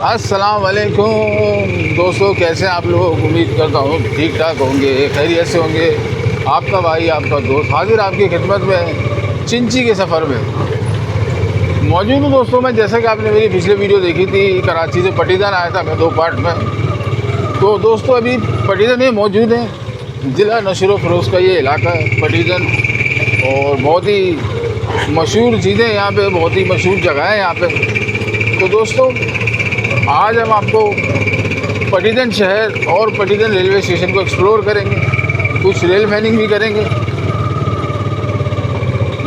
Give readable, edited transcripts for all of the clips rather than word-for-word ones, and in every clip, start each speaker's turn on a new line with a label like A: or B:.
A: अस्सलाम वालेकुम दोस्तों, कैसे आप लोग? उम्मीद करता हूँ ठीक ठाक होंगे, खैरियत से होंगे। आपका भाई, आपका दोस्त हाजिर आपकी खिदमत में चिंची के सफ़र में मौजूद हूँ दोस्तों। मैं जैसा कि आपने मेरी पिछले वीडियो देखी थी, कराची से पटीदन आया था मैं 2 पार्ट में। तो दोस्तों अभी पटीदन में मौजूद हैं। ज़िला नशर फ़रोज़ का ये इलाका है पटीदन, और बहुत ही मशहूर चीज़ें यहाँ पे, बहुत ही मशहूर जगह है यहाँ पे। तो दोस्तों आज हम आपको पटीदन शहर और पटीदन रेलवे स्टेशन को एक्सप्लोर करेंगे, कुछ रेल फैनिंग भी करेंगे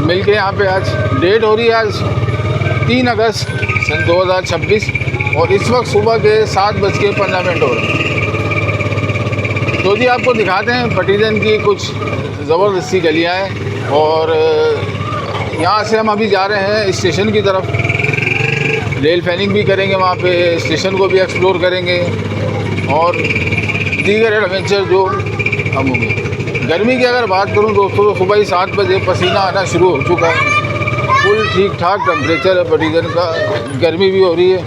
A: मिलके यहाँ पे। आज डेट हो रही है आज 3 अगस्त सन 2026 और इस वक्त सुबह के 7:15 हो रहे हैं। तो जी आपको दिखाते हैं पटीदन की कुछ ज़बरदस्ती गलियाँ हैं, और यहाँ से हम अभी जा रहे हैं स्टेशन की तरफ। रेल फैनिंग भी करेंगे वहाँ पे, स्टेशन को भी एक्सप्लोर करेंगे और दीगर एडवेंचर जो हम होंगे। गर्मी की अगर बात करूँ दोस्तों तो सुबह ही 7 बजे पसीना आना शुरू हो चुका है। फुल ठीक ठाक टेम्परेचर है पटीदन का, गर्मी भी हो रही है।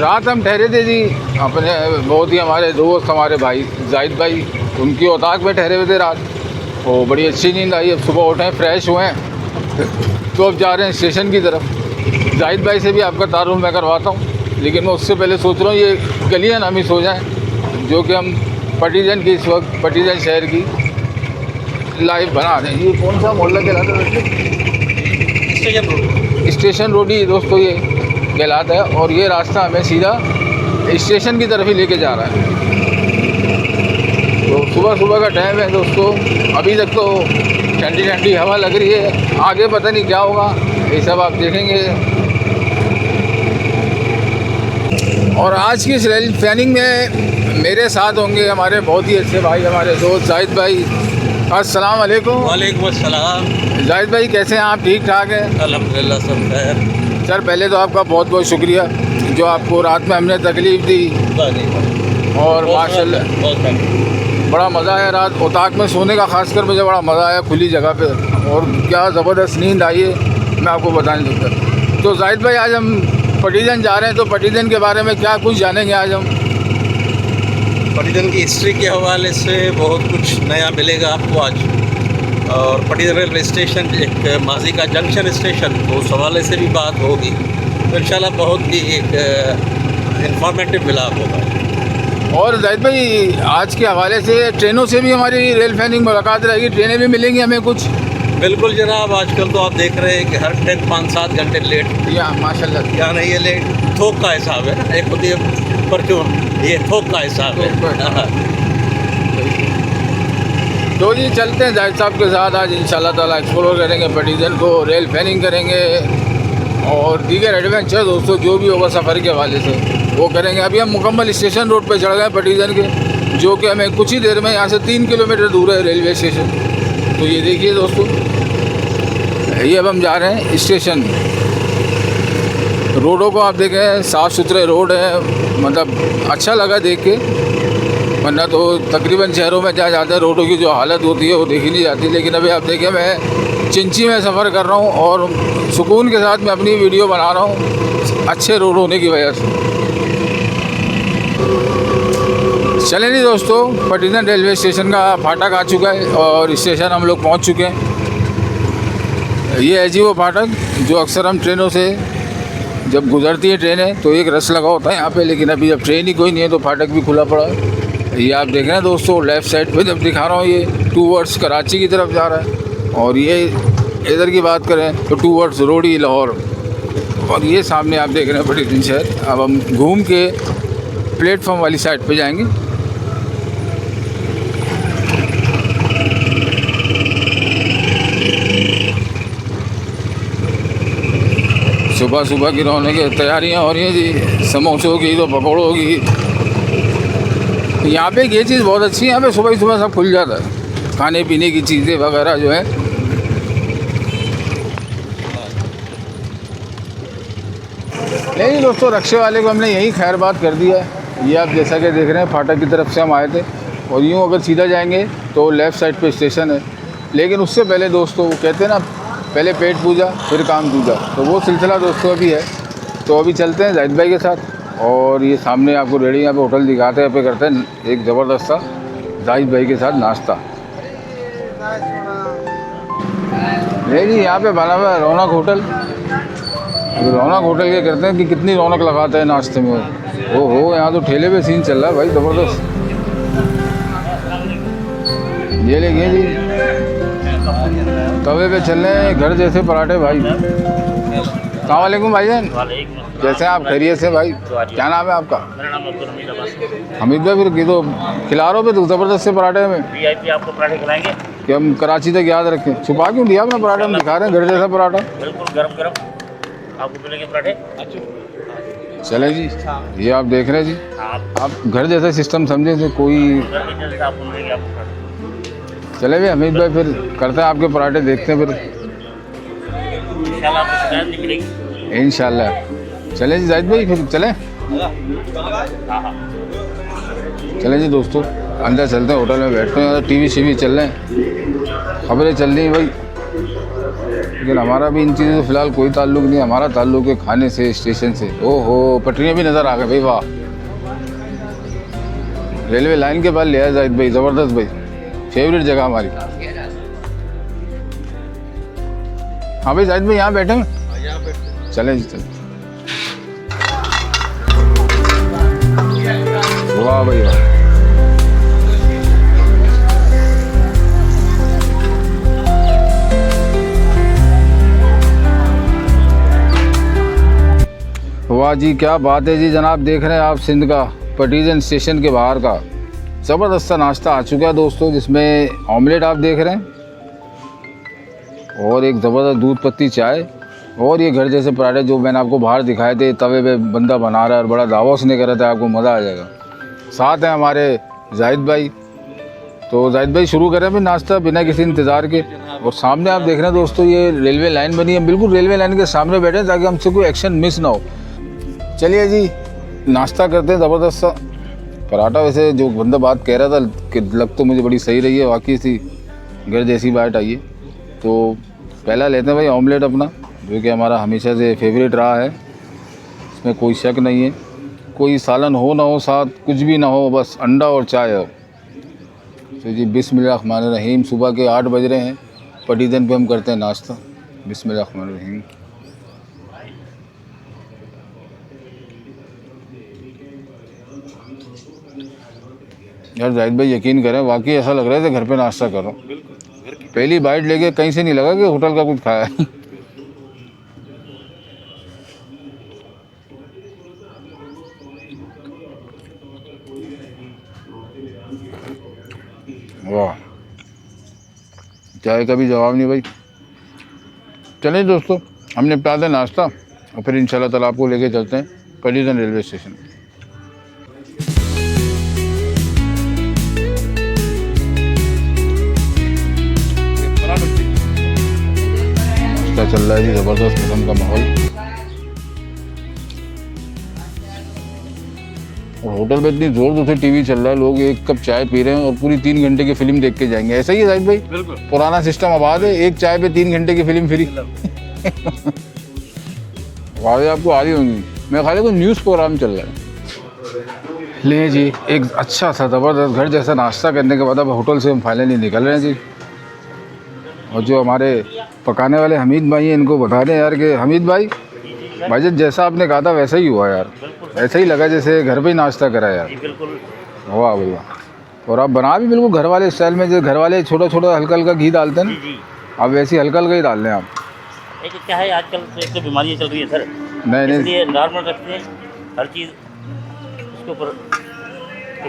A: रात हम ठहरे थे जी अपने, बहुत ही हमारे दोस्त, हमारे भाई जाहिद भाई, उनकी औताक में ठहरे हुए थे रात। वो बड़ी अच्छी नींद आई। अब सुबह उठे, फ्रेश हुए हैं, तो अब जा रहे हैं स्टेशन की तरफ। जाहिद भाई से भी आपका तारुफ मैं करवाता हूँ, लेकिन मैं उससे पहले सोच रहा हूँ ये गलियाँ ना मिस हो जाएँ, जो कि हम पटीदन की इस वक्त पटीदन शहर की लाइव बना रहे हैं। ये कौन सा मोहल्ला कहलाता है? स्टेशन रोड ही दोस्तों ये कहलाता है, और ये रास्ता हमें सीधा स्टेशन की तरफ ही लेके जा रहा है। तो सुबह सुबह का टाइम है दोस्तों, अभी तक तो ठंडी ठंडी हवा लग रही है। आगे पता नहीं क्या होगा, ये सब आप देखेंगे। और आज की इस रेल फैनिंग में मेरे साथ होंगे हमारे बहुत ही अच्छे भाई, हमारे दोस्त जाहिद भाई। अस्सलाम वालेकुम।
B: वालेकुम अस्सलाम।
A: जाहिद भाई कैसे हैं आप? ठीक ठाक हैं?
B: अल्हम्दुलिल्लाह सब खैर।
A: सर पहले तो आपका बहुत बहुत शुक्रिया जो आपको रात में हमने तकलीफ़ दी, और माशाल्लाह बड़ा मज़ा आया रात औताक में सोने का। ख़ासकर मुझे बड़ा मज़ा आया खुली जगह पे, और क्या ज़बरदस्त नींद आई है मैं आपको बता नहीं सकता। तो जाहिद भाई आज हम पटीदन जा रहे हैं, तो पटीदन के बारे में क्या कुछ जानेंगे आज हम?
B: पटीदन की हिस्ट्री के हवाले से बहुत कुछ नया मिलेगा आपको आज। और पटीदन रेलवे स्टेशन एक माजी का जंक्शन स्टेशन, तो उस हवाले से भी बात होगी। तो इंशाल्लाह बहुत ही एक इंफॉर्मेटिव मिला होगा।
A: और जाहिद भाई आज के हवाले से ट्रेनों से भी हमारी रेल फैनिंग मुलाकात रहेगी, ट्रेनें भी मिलेंगी हमें कुछ?
B: बिल्कुल जनाब, आजकल तो आप देख रहे हैं कि हर ट्रेन 5-7 घंटे लेट।
A: या माशाल्लाह,
B: या नहीं, ये लेट थोक का हिसाब है ना, एक होती है परचून, ये थोक का हिसाब है।
A: तो जी चलते हैं जाहिद साहब के साथ, आज इंशाल्लाह ताला एक्सप्लोर करेंगे पटीदन को, रेल फैनिंग करेंगे और दीगर एडवेंचर दोस्तों जो भी होगा सफ़र के हवाले से वो करेंगे। अभी हम मुकम्मल स्टेशन रोड पर चढ़ गए पटीदन के, जो कि हमें कुछ ही देर में यहाँ से 3 किलोमीटर दूर है रेलवे स्टेशन। तो ये देखिए दोस्तों, ये अब हम जा रहे हैं स्टेशन। रोडों को आप देखें, साफ़ सुथरे रोड है, मतलब अच्छा लगा देख के, वरना तो तकरीबन शहरों में जहाँ जाते हैं रोडों की जो हालत होती है वो देखी नहीं जाती। लेकिन अभी आप देखें, मैं चिंची में सफ़र कर रहा हूँ और सुकून के साथ मैं अपनी वीडियो बना रहा हूँ, अच्छे रोड होने की वजह से। चलें जी दोस्तों, पटीदन रेलवे स्टेशन का फाटक आ चुका है और स्टेशन हम लोग पहुँच चुके हैं। ये है जी वो फाटक जो अक्सर हम ट्रेनों से जब गुजरती है ट्रेनें तो एक रस लगा होता है यहाँ पे, लेकिन अभी जब ट्रेन ही कोई नहीं है तो फाटक भी खुला पड़ा है। ये आप देख रहे हैं दोस्तों, लेफ़्ट साइड पे जब दिखा रहा हूँ ये टूवर्ड्स कराची की तरफ जा रहा है, और ये इधर की बात करें तो टूवर्ड्स रोडी लाहौर। और ये सामने आप देख रहे हैं पटीदन शहर। अब हम घूम के प्लेटफॉर्म वाली साइड पे जाएंगे। सुबह सुबह की रौनक की तैयारियाँ हो रही हैं जी, समोसों की तो पकौड़ों की। यहाँ पे ये चीज़ बहुत अच्छी है, यहाँ पे सुबह ही सुबह सब खुल जाता है, खाने पीने की चीज़ें वगैरह जो है। नहीं दोस्तों, रक्शे वाले को हमने यही खैरबाद कर दिया है। ये आप जैसा कि देख रहे हैं फाटक की तरफ से हम आए थे, और यूँ अगर सीधा जाएंगे तो लेफ़्ट साइड पे स्टेशन है। लेकिन उससे पहले दोस्तों वो कहते हैं ना, पहले पेट पूजा फिर काम दूजा, तो वो सिलसिला दोस्तों अभी है। तो अभी चलते हैं जाहिद भाई के साथ, और ये सामने आपको रेडी यहाँ पे होटल दिखाते हैं, पे करते हैं एक ज़बरदस्त सा जाहिद भाई के साथ नाश्ता। नहीं जी, यहाँ पे बना हुआ है रौनक होटल। रौनक होटल ये करते हैं कि कितनी रौनक लगाते हैं नाश्ते में। हो यहाँ तो ठेले पे सीन चल रहा है भाई ज़बरदस्त। ये लेंगे जी, तवे पे चल रहे हैं घर जैसे पराठे भाई। अस्सलाम वालेकुम भाईजान, कैसे हैं आप? खैरियत से भाई? क्या नाम है आपका?
C: मेरा नाम अब्दुल हमीद अब्बास है।
A: हमीद भाई, फिर ये तो खिला रहे हो पे तो ज़बरदस्त से पराठे हमें
C: वीआईपी आपको पराठे खिलाएंगे।
A: कि हम कराची तक याद रखें। छुपा क्यों दिया अपना पराठा? हम दिखा रहे हैं घर जैसा पराठा।
C: बिल्कुल गरम गरम आपको मिलेंगे पराठे।
A: चले जी, ये आप देख रहे हैं जी, आप घर जैसा सिस्टम समझे थे कोई।
C: आपको मिलेंगे आपको पराठे।
A: चले भी हमीद भाई, फिर करते हैं आपके पराठे, देखते हैं फिर
C: इंशाल्लाह आपको शिकायत नहीं मिलेगी।
A: इंशाल्लाह। चले जी जाहिद भाई, फिर चलें।
C: हाँ।
A: चलें जी दोस्तों, अंदर चलते हैं, होटल में बैठते हैं। टीवी शीवी चल रहे हैं, खबरें चल रही हैं भाई, लेकिन हमारा भी इन चीज़ों से फ़िलहाल कोई ताल्लुक़ नहीं है। हमारा ताल्लुक़ है खाने से, स्टेशन से। ओहो, पटरियाँ भी नज़र आ गई भाई, वाह। रेलवे लाइन के पास ले आए जाहिद भाई, ज़बरदस्त भाई, फेवरेट जगह हमारी। हाँ भाई जाहिद भाई, यहाँ बैठे हैं। चलें जी, चलें। वाह भाई वाह। वाह जी, क्या बात है जी जनाब। देख रहे हैं आप सिंध का पटीजन स्टेशन के बाहर का ज़बरदस्त सा नाश्ता आ चुका है दोस्तों, जिसमें ऑमलेट आप देख रहे हैं, और एक ज़बरदस्त दूध पत्ती चाय, और ये घर जैसे पराठे जो मैंने आपको बाहर दिखाए थे, तवे पे बंदा बना रहा है और बड़ा दावा उसने कर रहा था, आपको मज़ा आ जाएगा। साथ हैं हमारे जाहिद भाई। तो जाहिद भाई शुरू करें फिर नाश्ता बिना किसी इंतज़ार के। और सामने आप देख रहे हैं दोस्तों, ये रेलवे लाइन बनी है, बिल्कुल रेलवे लाइन के सामने बैठे हैं ताकि हमसे कोई एक्शन मिस ना हो। चलिए जी, नाश्ता करते हैं ज़बरदस्त सा पराठा। वैसे जो बंदा बात कह रहा था कि लग तो मुझे बड़ी सही रही है, वाकई सी घर जैसी बात आई है। तो पहला लेते हैं भाई ऑमलेट अपना, जो कि हमारा हमेशा से फेवरेट रहा है, इसमें कोई शक नहीं है। कोई सालन हो ना हो, साथ कुछ भी ना हो, बस अंडा और चाय हो। तो जी बिस्मिल्लाहिर्रहमानिर्रहीम। सुबह के 8 बज रहे हैं, पटीजन पे हम करते हैं नाश्ता। बिस्मिल्लाहिर्रहमानिर्रहीम। यार जाहिद भाई यकीन करें, वाकई ऐसा लग रहा है कि घर पे नाश्ता कर रहा हूँ। पहली बाइट लेके कहीं से नहीं लगा कि होटल का कुछ खाया है। वाह, चाय का भी जवाब नहीं भाई। चलिए दोस्तों, हम निपटाते हैं नाश्ता और फिर इंशाल्लाह ताला आपको लेके चलते हैं पटीजन रेलवे स्टेशन। नाश्ता चल रहा है जी, ज़बरदस्त किस्म का माहौल। और होटल में इतनी ज़ोर से टीवी चल रहा है, लोग एक कप चाय पी रहे हैं और पूरी 3 घंटे की फिल्म देख के जाएंगे। ऐसा ही है जाहिद भाई?
C: बिल्कुल
A: पुराना सिस्टम आबाद है, एक चाय पे 3 घंटे की फिल्म फ्री। वाह, आपको आ रही होंगी। मैं खाली कोई न्यूज़ प्रोग्राम चल रहा है। ले जी, एक अच्छा सा ज़बरदस्त घर जैसा नाश्ता करने के बाद अब होटल से हम फाइनली निकल रहे हैं जी। और जो हमारे पकाने वाले हमीद भाई हैं, इनको बता दें यार कि हमीद भाई भाईजान जैसा आपने कहा था वैसा ही हुआ यार। ऐसा ही लगा जैसे घर पे ही नाश्ता करा यार।
C: बिल्कुल।
A: वाह भैया, और आप बना भी बिल्कुल घर वाले स्टाइल में, जो घर वाले छोटा छोटा हल्का हल्का घी डालते हैं ना, आप वैसे हल्का हल्का ही डाल लें आप।
C: एक क्या है आजकल एक तो बीमारियाँ चल रही है सर,
A: नहीं
C: इसलिए नॉर्मल रखते हैं हर चीज़ उसके ऊपर।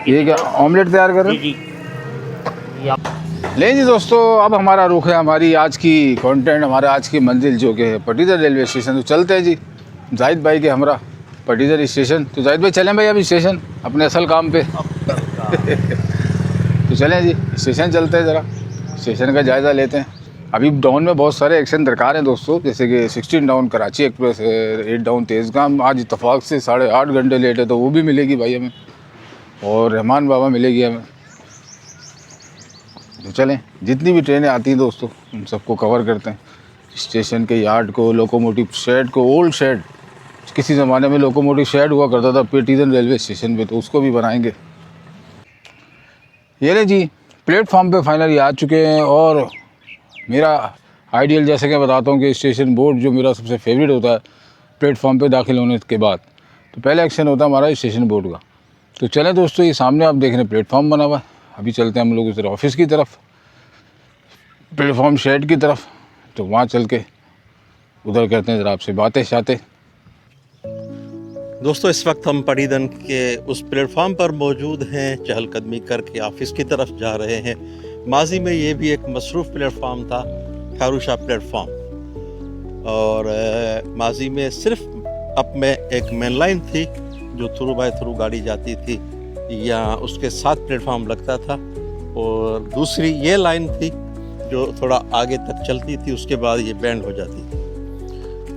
A: ये क्या ऑमलेट तैयार कर रहे हैं?
C: जी
A: ले जी दोस्तों, अब हमारा रुख है, हमारी आज की कंटेंट, हमारा आज की मंजिल जो कि है पटीजन रेलवे स्टेशन। तो चलते हैं जी जाहिद भाई के हमरा पटीजन स्टेशन। तो जाहिद भाई चलें भाई अभी स्टेशन अपने असल काम पे। तो चलें जी स्टेशन चलते हैं, ज़रा स्टेशन का जायज़ा लेते हैं। अभी डाउन में बहुत सारे एक्शन दरकार हैं दोस्तों, जैसे कि 16 डाउन कराची एक्सप्रेस है, 8 डाउन तेज़गाम आज इतफाक़ से 8.5 घंटे लेट है, तो वो भी मिलेगी भाई हमें, और रहमान बाबा मिलेगी हमें। तो चलें, जितनी भी ट्रेनें आती हैं दोस्तों उन सबको कवर करते हैं, स्टेशन के यार्ड को, लोकोमोटिव शेड को, ओल्ड शेड किसी ज़माने में लोकोमोटिव शेड हुआ करता था पैटिसन रेलवे स्टेशन पे, तो उसको भी बनाएंगे। ये ले जी, प्लेटफॉर्म पे फाइनली आ चुके हैं। और मेरा आइडियल जैसे कि बताता हूँ कि स्टेशन बोर्ड जो मेरा सबसे फेवरेट होता है प्लेटफॉर्म पे दाखिल होने के बाद, तो पहला एक्शन होता है हमारा स्टेशन बोर्ड का। तो चलें दोस्तों, ये सामने आप देख रहे हैं प्लेटफॉर्म बना हुआ है। अभी चलते हैं हम लोग इधर ऑफिस की तरफ, प्लेटफॉर्म शेड की तरफ। तो वहाँ चल के उधर करते हैं ज़रा आपसे बातें शातें।
B: दोस्तों, इस वक्त हम पड़ीदन के उस प्लेटफॉर्म पर मौजूद हैं, चहलकदमी करके ऑफिस की तरफ जा रहे हैं। माजी में ये भी एक मसरूफ़ प्लेटफॉर्म था, ठारूशाह प्लेटफॉर्म, और माजी में सिर्फ अब में एक मेन लाइन थी जो थ्रू बाय थ्रू गाड़ी जाती थी, या उसके साथ प्लेटफॉर्म लगता था, और दूसरी ये लाइन थी जो थोड़ा आगे तक चलती थी, उसके बाद ये बैंड हो जाती थी।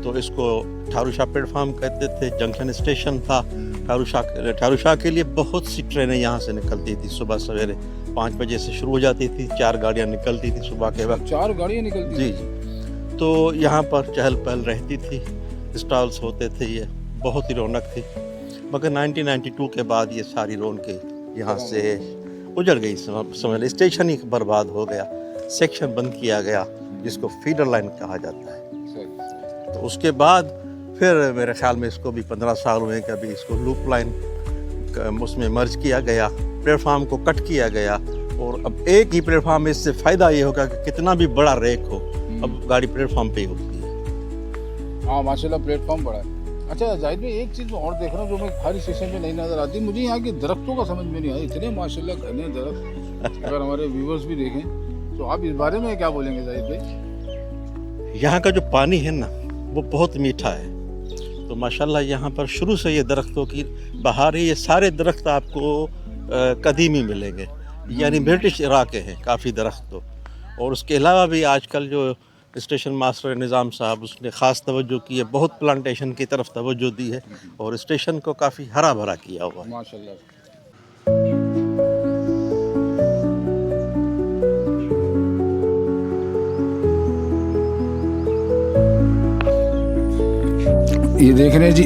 B: तो इसको ठारूशाह प्लेटफॉर्म कहते थे। जंक्शन स्टेशन था ठारूशाह के लिए। बहुत सी ट्रेनें यहाँ से निकलती थी, सुबह सवेरे 5 बजे से शुरू हो जाती थी, 4 गाड़ियाँ निकलती थी सुबह के वक्त।
A: 4 गाड़ियाँ निकलती?
B: जी जी। तो यहाँ पर चहल पहल रहती थी, स्टॉल्स होते थे, ये बहुत ही रौनक थी। मगर 1992 के बाद ये सारी रौनकें यहाँ से उजड़ गई। समझ लीजिए स्टेशन ही बर्बाद हो गया, सेक्शन बंद किया गया जिसको फीडर लाइन कहा जाता है। तो उसके बाद फिर मेरे ख्याल में इसको भी 15 साल हुए कि अभी इसको लूप लाइन उसमें मर्ज किया गया, प्लेटफार्म को कट किया गया, और अब एक ही प्लेटफार्म में इससे फ़ायदा ये होगा कि कितना भी बड़ा रेक हो, अब गाड़ी प्लेटफार्म पे ही होती है।
A: हाँ माशाल्लाह प्लेटफॉर्म बड़ा है। अच्छा जाहिद भाई, एक चीज़ और देख रहा हूँ जो मैं हर स्टेशन पे नहीं नज़र आती, मुझे यहाँ के दरख्तों का समझ में नहीं आया। इतने माशाल्लाह घने दरख्त, अगर हमारे व्यूवर्स भी देखें तो आप इस बारे में क्या बोलेंगे जाहिद भाई?
B: यहाँ का जो पानी है ना वो बहुत मीठा है। तो माशाल्लाह यहाँ पर शुरू से ये दरख्तों की बहार है। ये सारे दरख्त आपको कदीमी मिलेंगे, यानी ब्रिटिश इरा के हैं काफ़ी दरख्त। तो और उसके अलावा भी आजकल जो स्टेशन मास्टर निज़ाम साहब, उसने ख़ास तवज्जो की है, बहुत प्लांटेशन की तरफ तवज्जो दी है, और स्टेशन को काफ़ी हरा भरा किया हुआ है
A: माशाल्लाह। ये देख रहे हैं जी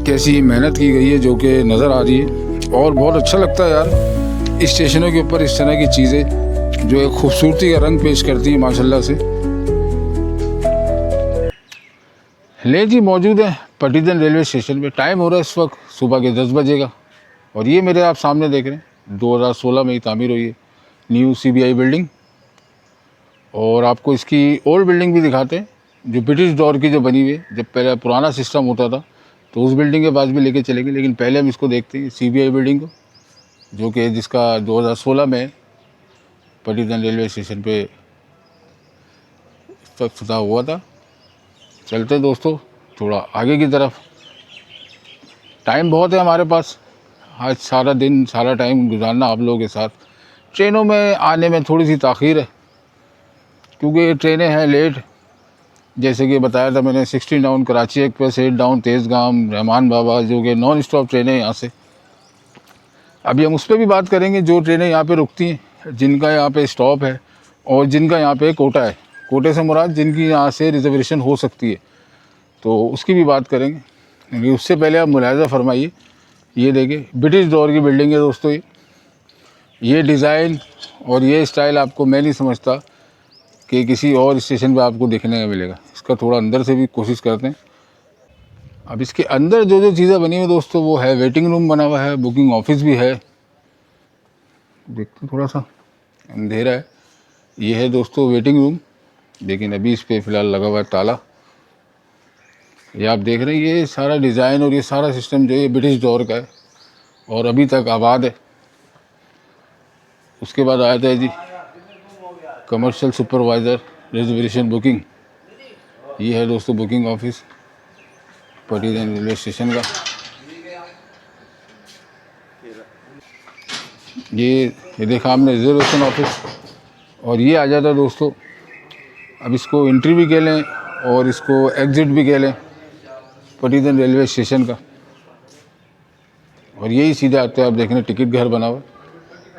A: कैसी मेहनत की गई है जो कि नज़र आ रही है, और बहुत अच्छा लगता है यार इस स्टेशनों के ऊपर इस तरह की चीज़ें जो एक खूबसूरती का रंग पेश करती हैं माशाल्लाह से। ले जी, मौजूद है पटियाला रेलवे स्टेशन पे। टाइम हो रहा है इस वक्त सुबह के 10 बजे का, और ये मेरे आप सामने देख रहे हैं 2016 में ही तामीर हुई है न्यू CBI बिल्डिंग। और आपको इसकी ओल्ड बिल्डिंग भी दिखाते हैं जो ब्रिटिश दौर की जो बनी हुई है, जब पहले पुराना सिस्टम होता था, तो उस बिल्डिंग के पास भी लेके चलेंगे। लेकिन पहले हम इसको देखते हैं CBI बिल्डिंग को, जो कि जिसका 2016 में पटियाला रेलवे स्टेशन पे इफ्तिताह हुआ था। चलते दोस्तों थोड़ा आगे की तरफ। टाइम बहुत है हमारे पास, आज सारा दिन सारा टाइम गुजारना आप लोगों के साथ। ट्रेनों में आने में थोड़ी सी ताख़ीर है क्योंकि ट्रेनें हैं लेट। जैसे कि बताया था मैंने 16 down Karachi express, 8 down Tezgam, Rehman Baba, जो कि नॉन स्टॉप ट्रेनें यहाँ से। अभी हम उस पर भी बात करेंगे जो ट्रेनें यहाँ पे रुकती हैं, जिनका यहाँ पे स्टॉप है और जिनका यहाँ पे कोटा है। कोटे से मुराद जिनकी यहाँ से रिजर्वेशन हो सकती है, तो उसकी भी बात करेंगे। लेकिन उससे पहले आप मुलाहिज़ा फरमाइए, ये देखिए ब्रिटिश दौर की बिल्डिंग है दोस्तों। ये डिज़ाइन और ये स्टाइल आपको मैं नहीं समझता कि किसी और स्टेशन पे आपको देखने का मिलेगा। इसका थोड़ा अंदर से भी कोशिश करते हैं। अब इसके अंदर जो जो चीज़ें बनी हुई दोस्तों, वो है वेटिंग रूम बना हुआ है, बुकिंग ऑफिस भी है। देखते थोड़ा सा अंधेरा है। ये है दोस्तों वेटिंग रूम, लेकिन अभी इस पर फ़िलहाल लगा हुआ है ताला। ये आप देख रहे हैं, ये सारा डिज़ाइन और ये सारा सिस्टम जो है ब्रिटिश दौर का है और अभी तक आबाद है। उसके बाद आया था जी कमर्शियल सुपरवाइज़र रिजर्वेशन बुकिंग। ये है दोस्तों booking office Patiala railway station का। ये देखा हमने रिजर्वेशन ऑफिस, और ये आ जाता है दोस्तों। अब इसको एंट्री भी कह लें और इसको एग्ज़िट भी कह लें पटियाला रेलवे स्टेशन का। और यही सीधे आते हैं आप देख रहे हैं टिकट घर बना हुआ,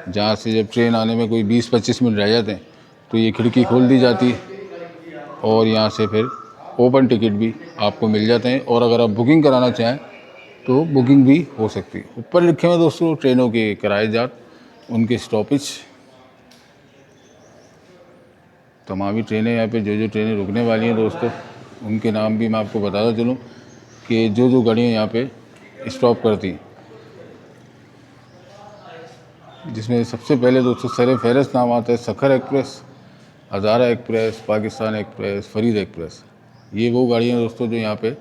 A: जहाँ से जब ट्रेन आने में कोई 20-25 मिनट रह जाते हैं तो ये खिड़की खोल दी जाती है और यहाँ से फिर ओपन टिकट भी आपको मिल जाते हैं, और अगर आप बुकिंग कराना चाहें तो बुकिंग भी हो सकती है। ऊपर लिखे हुए दोस्तों ट्रेनों के किराए जात, उनके स्टॉपेज, तमामी ट्रेनें यहाँ पे जो ट्रेनें रुकने वाली हैं दोस्तों उनके नाम भी मैं आपको बताता चलूँ कि जो गाड़ियाँ यहाँ पे स्टॉप करती हैं, जिसमें सबसे पहले दोस्तों सर फहरिस्त नाम आता है Sukkur express, Hazara express, Pakistan express, Farid express. ये वो गाड़ियाँ दोस्तों जो यहाँ पे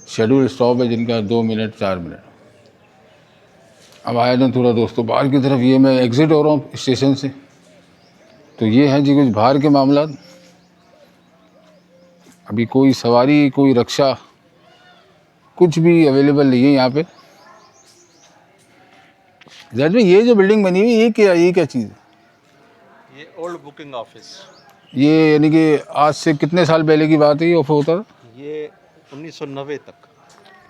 A: शेड्यूल स्टॉप है, जिनका 2 मिनट 4 मिनट। अब आया जाऊँ थोड़ा दोस्तों बाहर की तरफ, ये मैं एग्ज़िट हो रहा हूँ स्टेशन से, तो ये है जी कुछ बाहर के मामला। अभी कोई सवारी, कोई रक्षा, कुछ भी अवेलेबल नहीं है यहाँ पे। जैसे में ये जो बिल्डिंग बनी हुई ये क्या चीज़ है?
B: ये ओल्ड बुकिंग ऑफिस,
A: ये यानी कि आज से कितने साल पहले की बात है ये ऑफर होता था?
B: ये 1990 तक।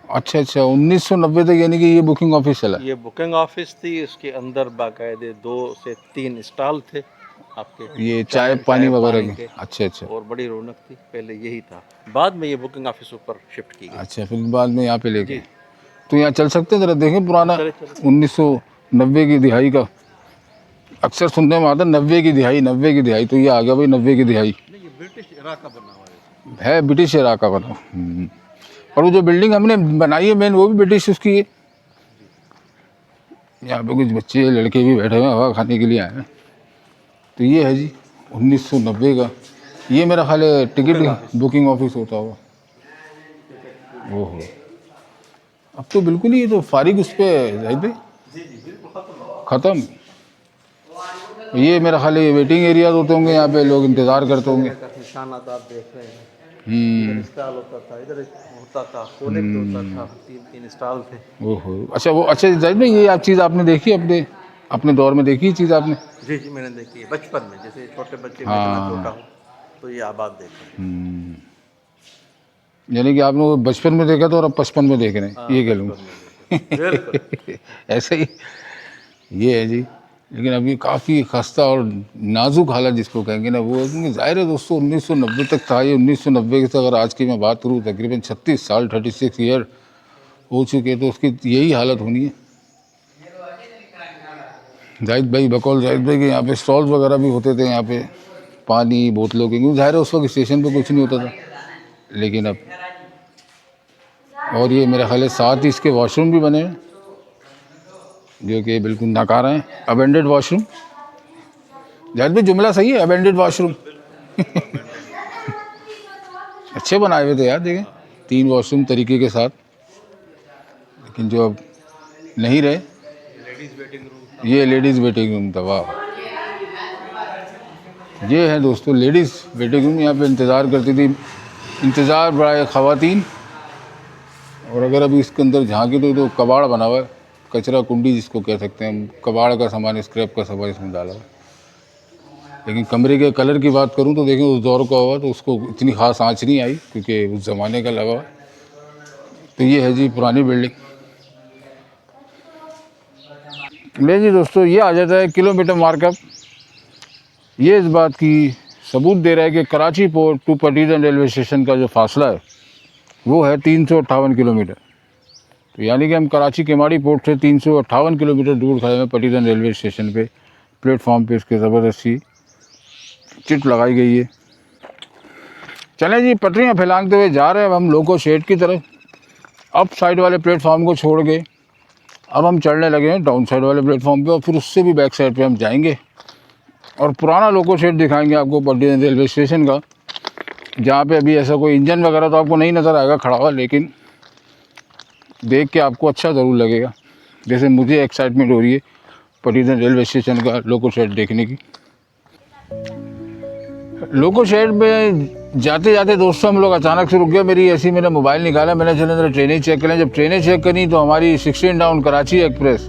A: अच्छा 1990 तक यानी कि ये बुकिंग ऑफिस चला।
B: ये बुकिंग ऑफिस थी, उसके अंदर बाकायदे 2 से 3 स्टॉल थे आपके,
A: ये चाय पानी वगैरह के। अच्छा
B: और बड़ी रौनक थी। पहले यही था, बाद में ये बुकिंग ऑफिस ऊपर शिफ्ट की गई।
A: अच्छा, फिर बाद में यहाँ पे लेके, तो यहाँ चल सकते हैं? ज़रा देखें पुराना 1990 की दिहाई का, अक्सर सुनने में आता 90 की दिहाई, तो ये आ गया भाई 90 की दिहाई।
B: नहीं, ये ब्रिटिश इरा का बना हुआ
A: है, ब्रिटिश इरा का बना। और वो जो बिल्डिंग हमने बनाई है मेन, वो भी ब्रिटिश उसकी है। यहाँ पे कुछ बच्चे लड़के भी बैठे हुए हैं, हवा खाने के लिए आए हैं। तो ये है जी 1990 का, ये मेरा ख्याल है टिकट बुकिंग ऑफिस होता होगा। ओहो, अब तो बिल्कुल ही तो फारिग उस पर जाहिद भाई, ख़त्म। ये मेरा ख्याल है वेटिंग एरियाज होते होंगे, यहाँ पे लोग इंतज़ार करते होंगे।
B: निशानात आप देख रहे हैं, इधर स्टॉल होता था, इधर होता था, कोने पे होता था, 3 स्टॉल थे।
A: ओहो, अच्छा वो, अच्छा जाहिद भाई ये आप चीज़ आपने देखी अपने दौर में देखी चीज़ आपने?
B: जी मैंने देखी है बचपन में, जैसे छोटे बच्चे मैं इतना छोटा हूँ तो ये आबाद देख रहे हैं।
A: यानी कि आपने वो बचपन में देखा था और अब 55 में देख रहे हैं, ये कह लूँ। ऐसे ही ये है जी। लेकिन अभी काफ़ी खस्ता और नाजुक हालत जिसको कहेंगे ना, वो क्योंकि ज़ाहिर है दोस्तों 1990 तक था ये। 1990 से अगर आज की मैं बात करूँ तकरीबन 36 साल 36 ईयर हो चुके, तो उसकी यही हालत होनी है। जाहिद भाई, बकौल जाहिद भाई के यहाँ पे स्टॉल्स वगैरह भी होते थे, यहाँ पे पानी बोतलों के, क्योंकि ज़ाहिर है उस वक्त स्टेशन पे कुछ नहीं होता था। लेकिन अब, और ये मेरा ख्याल है साथ ही इसके वॉशरूम भी बने हैं जो कि बिल्कुल नाकारा हैं। अबेंडेड वॉशरूम, जाहिद भाई जुमला सही है, अबेंडेड वॉशरूम। अच्छे बनाए हुए थे यार, देखें 3 वॉशरूम तरीके के साथ। लेकिन जो अब नहीं रहे, ये लेडीज़ वेटिंग रूम था। वाह, ये है दोस्तों लेडीज़ वेटिंग रूम। यहाँ पे इंतज़ार करती थी, इंतज़ार बड़ा ख़वातीन। और अगर अभी इसके अंदर झांके तो कबाड़ बना हुआ है, कचरा कुंडी जिसको कह सकते हैं, कबाड़ का सामान, स्क्रैप का सामान इसमें डाला हुआ है। लेकिन कमरे के कलर की बात करूं तो देखें उस दौर का हुआ तो उसको इतनी ख़ास आँच नहीं आई, क्योंकि उस ज़माने का लगा हुआ। तो ये है जी पुरानी बिल्डिंग। ले जी दोस्तों, ये आ जाता है किलोमीटर मार्कअप। ये इस बात की सबूत दे रहा है कि कराची पोर्ट टू पटीजन रेलवे स्टेशन का जो फासला है वो है 358 किलोमीटर। तो यानी कि हम कराची केमाड़ी पोर्ट से 358 किलोमीटर दूर खड़े हैं पटीजन रेलवे स्टेशन पे। प्लेटफॉर्म पे इसके ज़बरदस्ती चिट लगाई गई है। चलें जी, पटरियाँ फैलाते हुए जा रहे हैं अब हम लोको शेड की तरफ। अप साइड वाले प्लेटफॉर्म को छोड़ के अब हम चढ़ने लगे हैं डाउन साइड वाले प्लेटफॉर्म पे, और फिर उससे भी बैक साइड पे हम जाएंगे और पुराना लोको शेड दिखाएंगे आपको पटीजन रेलवे स्टेशन का, जहाँ पे अभी ऐसा कोई इंजन वगैरह तो आपको नहीं नज़र आएगा खड़ा हुआ, लेकिन देख के आपको अच्छा ज़रूर लगेगा। जैसे मुझे एक्साइटमेंट हो रही है पटीजन रेलवे स्टेशन का लोको शेड देखने की। लोको शेड में जाते जाते दोस्तों हम लोग अचानक से रुक गया। मैंने मोबाइल निकाला, मैंने चले जरा ट्रेनें चेक करें। जब ट्रेनें चेक करी तो हमारी 16 डाउन कराची एक्सप्रेस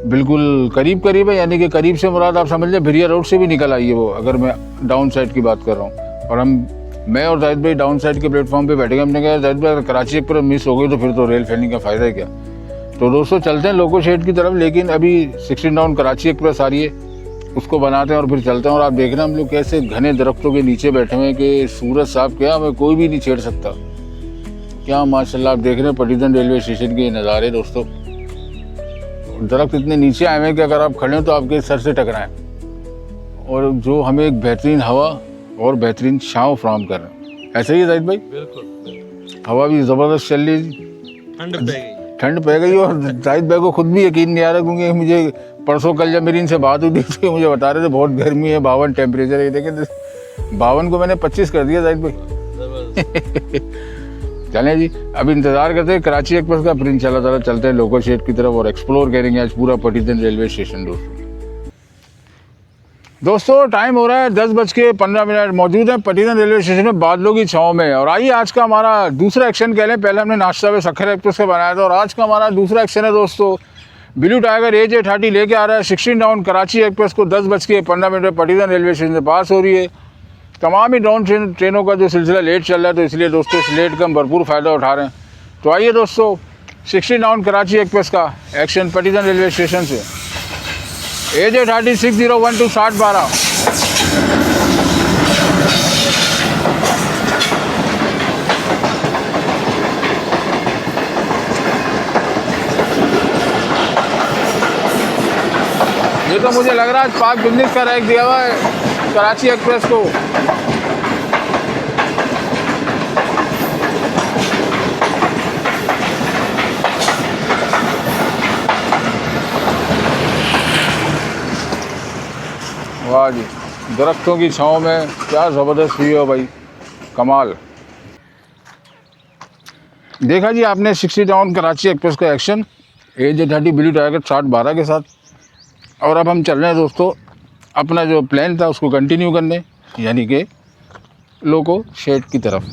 A: बिल्कुल करीब है, यानी कि करीब से मुराद आप समझ लें भिरिया रोड से भी निकल आई है वो, अगर मैं डाउन साइड की बात कर रहा हूँ। और मैं और जाहिद भाई डाउन साइड के प्लेटफॉर्म पे बैठे गए। हमने कहा जाहिद भाई अगर कराची एक्सप्रेस मिस हो गई तो फिर तो रेल फैलने का फ़ायदा है क्या। तो दोस्तों चलते हैं लोको शेड की तरफ, लेकिन अभी 16 डाउन कराची एक्सप्रेस आ रही है उसको बनाते हैं और फिर चलते हैं। और आप देख रहे हैं हम लोग कैसे घने दरख्तों के नीचे बैठे हुए हैं कि सूरज साहब क्या हमें कोई भी नहीं छेड़ सकता। क्या माशाल्लाह, आप देख रहे हैं पटियाला रेलवे स्टेशन के नज़ारे दोस्तों। दरख्त इतने नीचे आए हुए हैं कि अगर आप खड़े हैं तो आपके सर से टकराएं, और जो हमें एक बेहतरीन हवा और बेहतरीन छाँव फराहम कर रहे हैं। ऐसे ही है जाहिद भाई?
B: बिल्कुल,
A: हवा भी ज़बरदस्त चल रही है,
B: ठंड पड़ गई।
A: ठंड पड़ गई। और जाहिद भाई को खुद भी यकीन नहीं आ रहा, क्योंकि मुझे परसों कल जब मेरी इनसे बात हुई थी तो मुझे बता रहे थे बहुत गर्मी है, 52 टेम्परेचर है। देखें 52 को मैंने 25 कर दिया जाहिद भाई। चलें जी, अब इंतज़ार करते हैं कराची एक्सप्रेस का, फिर इंशाल्लाह ताला चलते हैं लोको शेड की तरफ और एक्सप्लोर करेंगे आज पूरा पटियाला रेलवे स्टेशन। दोस्तों टाइम हो रहा है 10:15। मौजूद है पटियाला रेलवे स्टेशन में बादलों की छाँव में। और आइए आज का हमारा दूसरा एक्शन कह लें, पहले हमने नाश्ता वे सखर एक्सप्रेस का बनाया था, और आज का हमारा दूसरा एक्शन है दोस्तों, ब्लू टाइगर AJ30 लेके आ रहा है 16 डाउन कराची एक्सप्रेस को 10:15 में पटियाला रेलवे स्टेशन से पास हो रही है। तमाम ही डाउन ट्रेनों का जो सिलसिला लेट चल रहा है, तो इसलिए दोस्तों इस लेट का हम भरपूर फ़ायदा उठा रहे हैं। तो आइए दोस्तों 16 डाउन कराची एक्सप्रेस का एक्शन पटियाला रेलवे स्टेशन से। AJ30 6012 6012। ये तो मुझे लग रहा है पाक बिजनेस का रैक दिया हुआ है कराची एक्सप्रेस को। वाह जी, दरख्तों की छाँव में क्या ज़बरदस्त व्यू है भाई, कमाल। देखा जी आपने 60 डाउन कराची एक्सप्रेस का एक्शन AJ30 ब्लू टाइगर 6012 के साथ। और अब हम चल रहे हैं दोस्तों अपना जो प्लान था उसको कंटिन्यू करने, यानी कि लोको शेड की तरफ।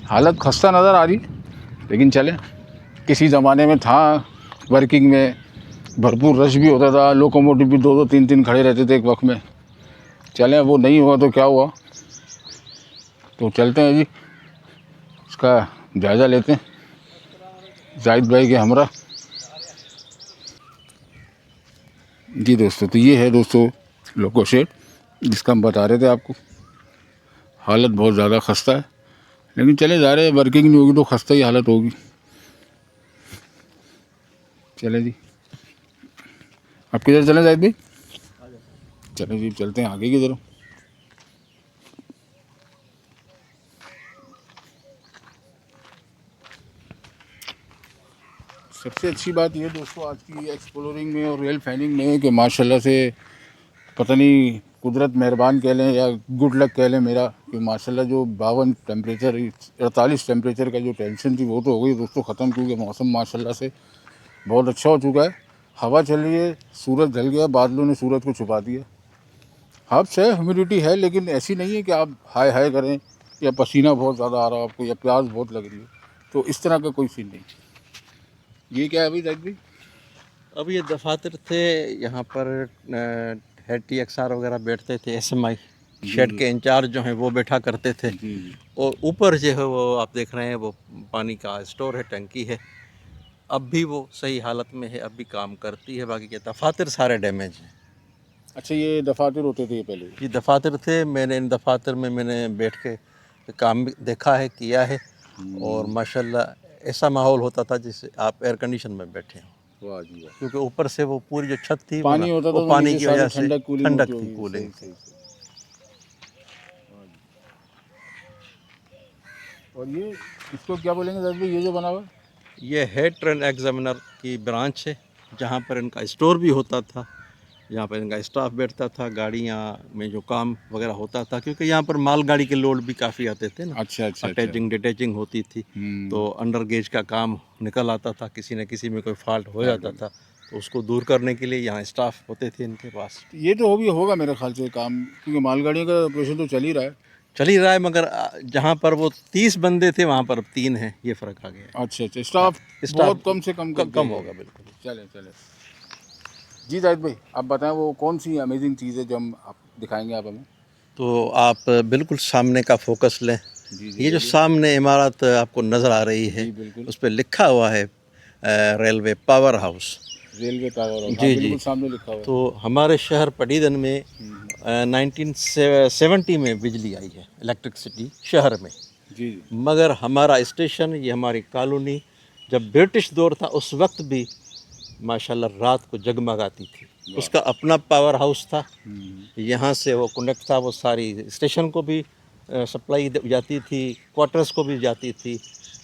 A: हालत खस्ता नज़र आ रही, लेकिन चलें, किसी ज़माने में था वर्किंग में भरपूर रश भी होता था, लोकोमोटिव भी 2-2 3-3 खड़े रहते थे एक वक्त में। चलें, वो नहीं हुआ तो क्या हुआ, तो चलते हैं जी, उसका जायज़ा लेते हैं जाहिद भाई के हमरा। जी दोस्तों, तो ये है दोस्तों लोको शेड जिसका हम बता रहे थे आपको। हालत बहुत ज़्यादा खस्ता है, लेकिन चले जा रहे हैं, वर्किंग नहीं होगी तो खस्ता ही हालत होगी। चले जी, आप किधर चलें जाहिद भाई? चलें जी, चलते हैं आगे की तरफ। सबसे अच्छी बात ये दोस्तों आज की एक्सप्लोरिंग में और रेल फैनिंग में कि माशाल्लाह से पता नहीं कुदरत मेहरबान कह लें या गुड लक कह लें मेरा, कि माशाल्लाह जो 52 टेम्परेचर 48 टेम्परेचर का जो टेंशन थी वो तो हो गई दोस्तों ख़त्म, क्योंकि मौसम माशाल्लाह से बहुत अच्छा हो चुका है। हवा चल रही है, सूरज ढल गया, बादलों ने सूरज को छुपा दिया। हब्स है, ह्यूमिडिटी है, लेकिन ऐसी नहीं है कि आप हाय हाय करें या पसीना बहुत ज़्यादा आ रहा है आपको या प्यास बहुत लग रही है, तो इस तरह का कोई सीन नहीं। ये क्या है अभी जाहिद भाई?
B: अब ये दफातर थे, यहाँ पर हेड TXR वगैरह बैठते थे, SMI शेड के इंचार्ज जो हैं वो बैठा करते थे।
A: जी।
B: और ऊपर जो है वो आप देख रहे हैं वो पानी का स्टोर है, टंकी है, अब भी वो सही हालत में है, अब भी काम करती है। बाकी के दफातर सारे डैमेज हैं।
A: अच्छा, ये दफातर होते थे ये पहले?
B: ये दफातर थे, मैंने इन दफातर में मैंने बैठ के काम भी देखा है, किया है, और माशाल्लाह ऐसा माहौल होता था जैसे आप एयर कंडीशन में बैठे हो।
A: वाह जी वाह।
B: क्योंकि ऊपर से वो पूरी जो छत थी
A: पानी होता था
B: वो
A: तो
B: पानी
A: नीचे
B: की
A: सारी
B: वजह से
A: ठंडक कूलिंग
B: ठंडक
A: होती
B: थी,
A: होगी।
B: कूलिंग।
A: सही। और ये इसको क्या बोलेंगे जाहिद भाई, ये जो बना हुआ है?
B: ये हेड ट्रेन एग्जामिनर की ब्रांच है, जहाँ पर इनका स्टोर भी होता था, यहाँ पर इनका स्टाफ बैठता था, गाड़ियाँ में जो काम वगैरह होता था, क्योंकि यहाँ पर मालगाड़ी के लोड भी काफ़ी आते थे ना।
A: अच्छा अच्छा।
B: अटैचिंग डिटैचिंग होती थी, तो अंडर गेज का काम निकल आता था, किसी न किसी में कोई फॉल्ट हो जाता था, तो उसको दूर करने के लिए यहाँ स्टाफ होते थे इनके पास।
A: ये तो होगा मेरे ख्याल से काम, क्योंकि मालगाड़ियों का ऑपरेशन तो चल ही रहा है।
B: मगर जहाँ पर वो 30 बंदे थे वहाँ पर अब 3 हैं, ये फ़र्क आ गया है।
A: अच्छा अच्छा, स्टाफ बहुत कम से कम
B: कम होगा बिल्कुल।
A: चले जी जाहिद भाई, आप बताएं वो कौन सी अमेजिंग चीज़ है जो हम आप दिखाएंगे आप हमें?
B: तो आप बिल्कुल सामने का फोकस लें। ये जो सामने इमारत आपको नज़र आ रही है, उस पर लिखा हुआ है railway power house.
A: Railway power house,
B: जी, जी।
A: बिल्कुल सामने लिखा हुआ है।
B: तो हमारे शहर पटीदन में 1970 में बिजली आई है, इलेक्ट्रिसिटी शहर में।
A: जी जी।
B: मगर हमारा स्टेशन, ये हमारी कॉलोनी, जब ब्रिटिश दौर था उस वक्त भी माशाल्लाह रात को जगमगाती थी। उसका अपना पावर हाउस था, यहाँ से वो कनेक्ट था, वो सारी स्टेशन को भी सप्लाई जाती थी, क्वार्टर्स को भी जाती थी।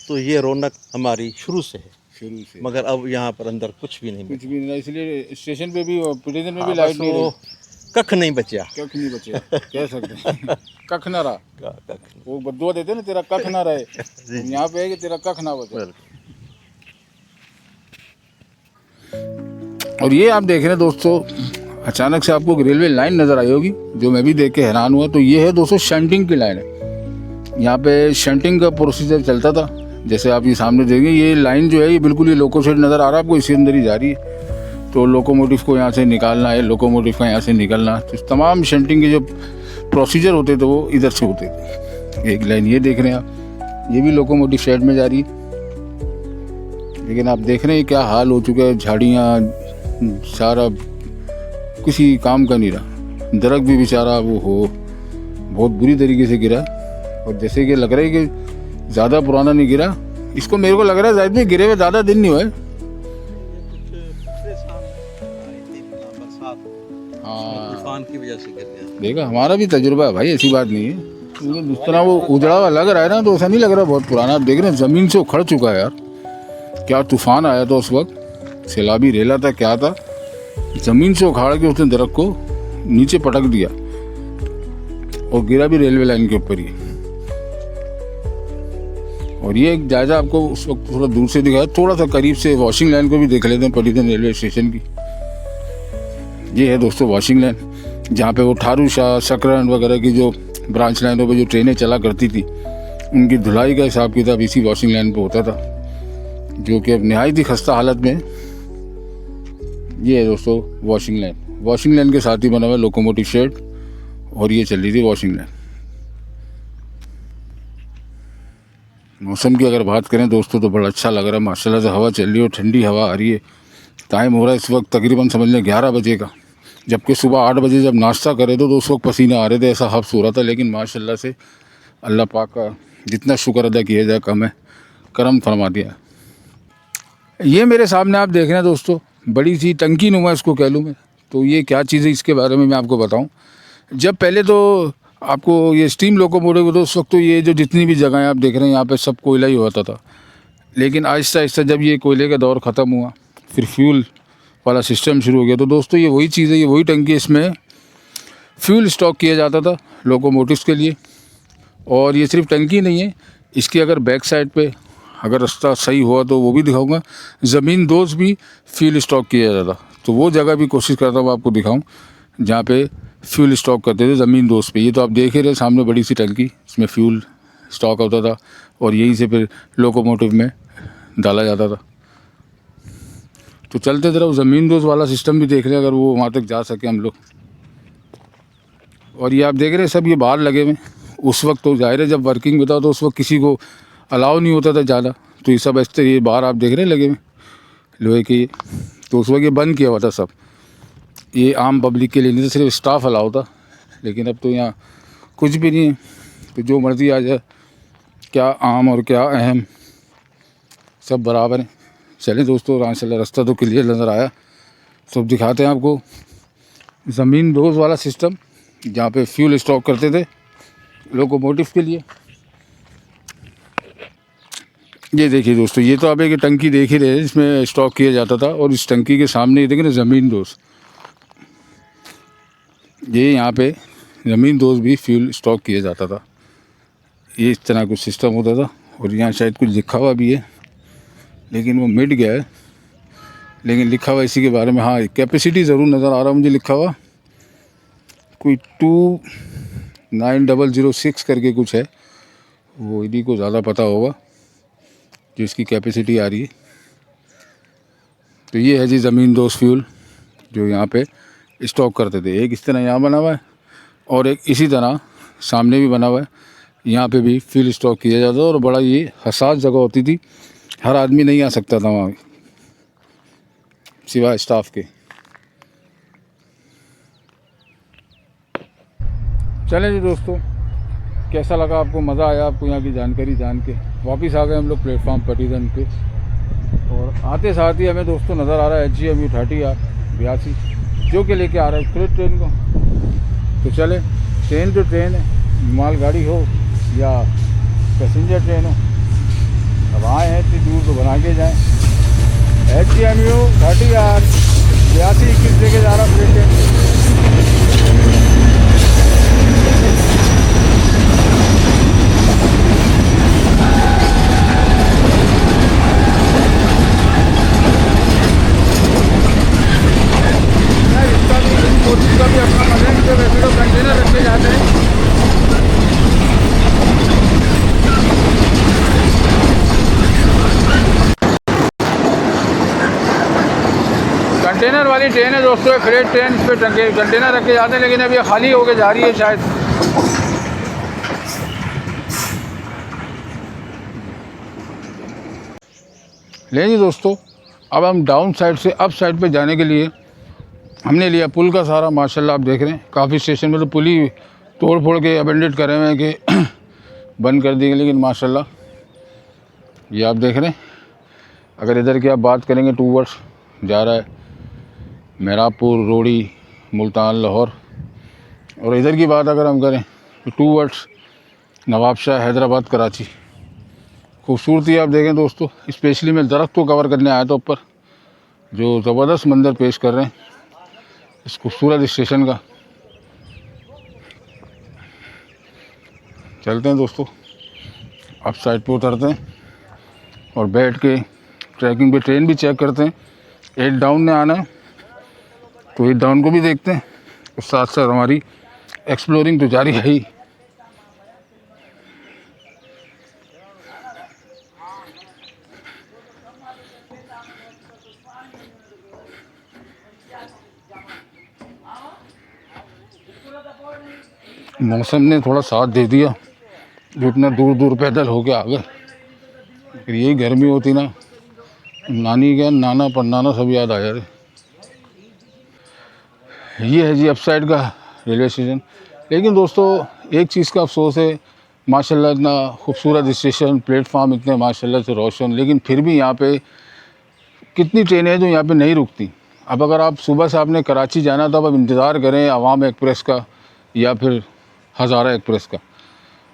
B: तो ये रौनक हमारी शुरू से है,
A: शुरू से
B: मगर अब यहाँ पर अंदर कुछ भी नहीं
A: कुछ
B: बचा।
A: भी नहीं, इसलिए स्टेशन पे भी पटीजन में भी
B: हाँ,
A: लाइट
B: बस
A: नहीं
B: वो
A: रही।
B: कख नहीं बचा।
A: कख नहीं बचे, कह सकते हैं। कख ना रहा,
B: कख
A: वो बद्दुआ देते ना, तेरा कख ना रहे।
B: जी, जी।
A: यहाँ पे है कि तेरा कख ना बचे।
B: बिल्कुल।
A: और ये आप देख रहे हैं दोस्तों, अचानक से आपको एक रेलवे लाइन नज़र आई होगी, जो मैं भी देख के हैरान हुआ। तो ये है दोस्तों शंटिंग की लाइन है। यहाँ पे शंटिंग का प्रोसीजर चलता था, जैसे आप ये सामने देखेंगे, ये लाइन जो है ये बिल्कुल ये लोको शेड नज़र आ रहा है आपको, इसके अंदर ही जा रही है। तो लोकोमोटिव को यहाँ से निकालना है, लोकोमोटिव का यहाँ से निकलना, तो तमाम शंटिंग के जो प्रोसीजर होते थे वो इधर से होते थे। एक लाइन ये देख रहे हैं आप, ये भी लोकोमोटिव शेड में जा रही है। लेकिन आप देख रहे हैं क्या हाल हो चुका है, झाड़ियाँ, सारा किसी काम का नहीं रहा। दरख्त भी बेचारा वो हो बहुत बुरी तरीके से गिरा, और जैसे कि लग रहा है कि ज़्यादा पुराना नहीं गिरा। इसको मेरे को लग रहा है शायद भी गिरे हुए ज़्यादा दिन नहीं हुए। हाँ,
B: तूफान की वजह से गिर गया।
A: देखा, हमारा भी तजुर्बा है भाई, ऐसी बात नहीं है। क्योंकि जिस तरह वो उजड़ा हुआ लग रहा है ना, तो ऐसा नहीं लग रहा बहुत पुराना। आप देख रहे हैं ज़मीन से उखड़ चुका है यार। क्या तूफान आया था उस वक्त, सैलाबी रेला था क्या था, ज़मीन से उखाड़ के उसने दरख्त को नीचे पटक दिया, और गिरा भी रेलवे लाइन के ऊपर ही। और ये एक जायजा आपको उस वक्त थोड़ा दूर से दिखाया, थोड़ा सा करीब से वॉशिंग लाइन को भी देख लेते हैं पटीजन रेलवे स्टेशन की। ये है दोस्तों वॉशिंग लाइन, जहाँ पे वो ठारू शाह, सकरन वगैरह की जो ब्रांच लाइनों पे जो ट्रेनें चला करती थी, उनकी धुलाई का हिसाब किताब इसी वॉशिंग लाइन पे होता था, जो कि अब नहायत ही खस्ता हालत में। ये है दोस्तों वॉशिंग लाइन, वॉशिंग लाइन के साथ ही बना हुआ है लोकोमोटिव शेड, और ये चल रही थी वॉशिंग लाइन। मौसम की अगर बात करें दोस्तों तो बड़ा अच्छा लग रहा है माशाल्लाह से, हवा चल रही है, ठंडी हवा आ रही है। टाइम हो रहा है इस वक्त तकरीबन समझ लें 11 बजे का, जबकि सुबह 8 बजे जब नाश्ता करे तो उस वक्त पसीना आ रहे थे, ऐसा हफ्स हो रहा था। लेकिन माशाल्लाह से अल्लाह पाक का जितना शुक्र अदा किया जाए कम है, करम फरमा दिया। ये मेरे सामने आप देख रहे हैं दोस्तों, बड़ी सी टंकी नुमा इसको कह लूँ मैं। तो ये क्या चीज़ है इसके बारे में मैं आपको बताऊँ। जब पहले तो आपको ये स्टीम लोकोमोटिव, तो उस वक्त तो ये जो जितनी भी जगहें आप देख रहे हैं यहाँ पे सब कोयला ही होता था। लेकिन आहिस्ता आहिस्ता जब ये कोयले का दौर ख़त्म हुआ, फिर फ्यूल वाला सिस्टम शुरू हो गया। तो दोस्तों ये वही चीज़ है, ये वही टंकी, इसमें फ्यूल स्टॉक किया जाता था लोकोमोटिव्स के लिए। और ये सिर्फ टंकी नहीं है, इसकी अगर बैक साइड पे अगर रास्ता सही हुआ तो वो भी दिखाऊंगा, ज़मीन दोज भी फ्यूल स्टॉक किया जाता। तो वो जगह भी कोशिश करता हूँ आपको दिखाऊं जहाँ पे फ्यूल स्टॉक करते थे ज़मीन दोज पे। ये तो आप देख ही रहे सामने बड़ी सी टंकी, इसमें फ्यूल स्टॉक होता था, और यहीं से फिर लोकोमोटिव में डाला जाता था। तो चलते ज़रा ज़मीन दोज वाला सिस्टम भी देख रहे हैं, अगर वो वहाँ तक जा सके हम लोग। और ये आप देख रहे हैं सब ये बाहर लगे हुए। उस वक्त तो जाहिर है जब वर्किंग में था तो उस वक्त किसी को अलाउ नहीं होता था ज़्यादा, तो ये सब ऐसे ये बाहर आप देख रहे हैं लगे हुए लोहे के। तो उस वक्त ये बंद किया हुआ था सब, ये आम पब्लिक के लिए नहीं था, सिर्फ स्टाफ अलाउ था। लेकिन अब तो यहाँ कुछ भी नहीं है, तो जो मर्ज़ी आ जाए, क्या आम और क्या अहम, सब बराबर हैं। चलें दोस्तों, माशाल्लाह रास्ता तो क्लियर नज़र आया, सब दिखाते हैं आपको ज़मीन दोज वाला सिस्टम, जहाँ पे फ्यूल स्टॉक करते थे लोकोमोटिव के लिए। ये देखिए दोस्तों, ये तो आप एक टंकी देख ही रहे हैं जिसमें स्टॉक किया जाता था, और इस टंकी के सामने ये देखें ना ज़मीन दोज, ये यहाँ पे ज़मीन दोज भी फ्यूल स्टॉक किया जाता था। ये इस तरह कुछ सिस्टम होता था। और यहाँ शायद कुछ लिखा हुआ भी है, लेकिन वो मिट गया है। लेकिन लिखा हुआ इसी के बारे में, हाँ कैपेसिटी ज़रूर नज़र आ रहा है मुझे लिखा हुआ, कोई 29006 करके कुछ है, वो इन्हीं को ज़्यादा पता होगा जो इसकी कैपेसिटी आ रही है। तो ये है जी ज़मीन दोज फ्यूल जो यहाँ पे स्टॉक करते थे। एक इस तरह यहाँ बना हुआ है, और एक इसी तरह सामने भी बना हुआ है, यहाँ पे भी फ्यूल स्टॉक किया जाता था। और बड़ा ये हसास जगह होती थी, हर आदमी नहीं आ सकता था वहाँ। सिवाय स्टाफ के। चलें जी दोस्तों, कैसा लगा आपको, मज़ा आया आपको यहाँ की जानकारी जान के? वापस आ गए हम लोग प्लेटफॉर्म पटीधन पे, और आते साथ ही हमें दोस्तों नज़र आ रहा है HGMU 30R 82 जो कि लेके आ रहा है फ्रेट ट्रेन को। तो चले, ट्रेन तो ट्रेन है, मालगाड़ी हो या पैसेंजर ट्रेन हो, अब आए हैं इतनी दूर तो बना के जाएँ। HGMU 30R 82 लेके जा रहा फ्रेट ट्रेन। इसका भी अपना मजा है, वैसे तो कंटेनर रखे जाते हैं। कंटेनर वाली ट्रेन है दोस्तों, फ्रेट ट्रेन, इस पर कंटेनर रखे जाते हैं, लेकिन अभी खाली होके जा रही है शायद। ले जी दोस्तों, अब हम डाउन साइड से अप साइड पे जाने के लिए हमने लिया पुल का सहारा। माशाल्लाह आप देख रहे हैं काफ़ी स्टेशन में तो पुल ही तोड़ फोड़ के अबेंडेड करे हुए हैं कि बंद कर दी गई, लेकिन माशाल्लाह ये आप देख रहे हैं। अगर इधर की आप बात करेंगे टूवर्ड्स जा रहा है मेहराबपुर, रोड़ी, मुल्तान, लाहौर, और इधर की बात अगर हम करें तो टूवर्ड्स नवाबशाह, हैदराबाद, कराची। खूबसूरती आप देखें दोस्तों, स्पेशली मैं दरख्त को कवर करने आया था ऊपर, जो ज़बरदस्त मंजर पेश कर रहे हैं इस खूबसूरत स्टेशन का। चलते हैं दोस्तों, अप साइड पे उतरते हैं और बैठ के ट्रैकिंग पे ट्रेन भी चेक करते हैं। 8 डाउन ने आना है तो 8 डाउन को भी देखते हैं, और साथ साथ हमारी एक्सप्लोरिंग तो जारी है ही। मौसम ने थोड़ा साथ दे दिया, जो इतना दूर दूर पैदल होके आ गए। फिर यही गर्मी होती ना, नानी क्या नाना परनाना सब याद आ जा रहे। ये है जी अप साइड का रेलवे स्टेशन। लेकिन दोस्तों एक चीज़ का अफसोस है, माशाल्लाह इतना खूबसूरत स्टेशन, प्लेटफार्म इतने माशाल्लाह से रोशन, लेकिन फिर भी यहाँ पे कितनी ट्रेनें हैं जो यहाँ पे नहीं रुकती। अब अगर आप सुबह से आपने कराची जाना तो अब इंतज़ार करें अवाम एक्सप्रेस का या फिर हज़ारा एक्सप्रेस का,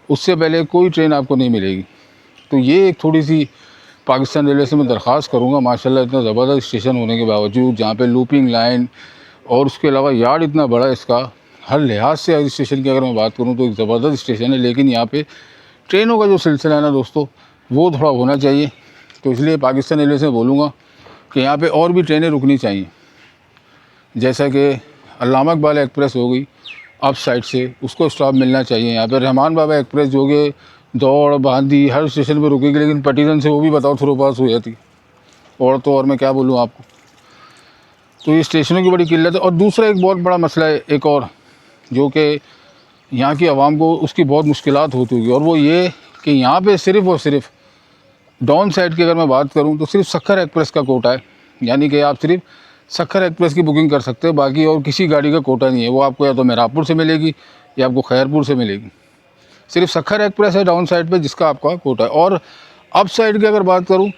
A: उससे पहले कोई ट्रेन आपको नहीं मिलेगी। तो ये एक थोड़ी सी पाकिस्तान रेलवे से मैं दरख्वास्त करूँगा, माशाल्लाह इतना ज़बरदस्त स्टेशन होने के बावजूद, जहाँ पे लूपिंग लाइन और उसके अलावा यार्ड इतना बड़ा है इसका, हर लिहाज से इस स्टेशन की अगर मैं बात करूँ तो एक ज़बरदस्त स्टेशन है। लेकिन यहाँ पे ट्रेनों का जो सिलसिला है ना दोस्तों, वो थोड़ा होना चाहिए। तो इसलिए पाकिस्तान रेलवे से बोलूँगा कि यहाँ पे और भी ट्रेनें रुकनी चाहिए, जैसा कि अल्लामा इकबाल एक्सप्रेस हो गई अप साइड से, उसको स्टॉप मिलना चाहिए। यहाँ पे रहमान बाबा एक्सप्रेस जो कि दौड़ बांदी हर स्टेशन पे रुकेगी, लेकिन पटीधन से वो भी बताओ थ्रो पास हो जाती, और तो और मैं क्या बोलूँ आपको। तो ये स्टेशनों की बड़ी किल्लत है। और दूसरा एक बहुत बड़ा मसला है एक और, जो कि यहाँ की आवाम को उसकी बहुत मुश्किलात होती होगी, और वो ये कि यहाँ पे सिर्फ़ और सिर्फ डाउन साइड की अगर मैं बात करूँ तो सिर्फ सखर एक्सप्रेस का कोटा है, यानी कि आप सिर्फ सखर एक्सप्रेस की बुकिंग कर सकते हैं, बाकी और किसी गाड़ी का कोटा नहीं है। वो आपको या तो मेहराबपुर से मिलेगी या आपको खैरपुर से मिलेगी। सिर्फ सखर एक्सप्रेस है डाउन साइड पे जिसका आपका कोटा है। और अप साइड की अगर बात करूँ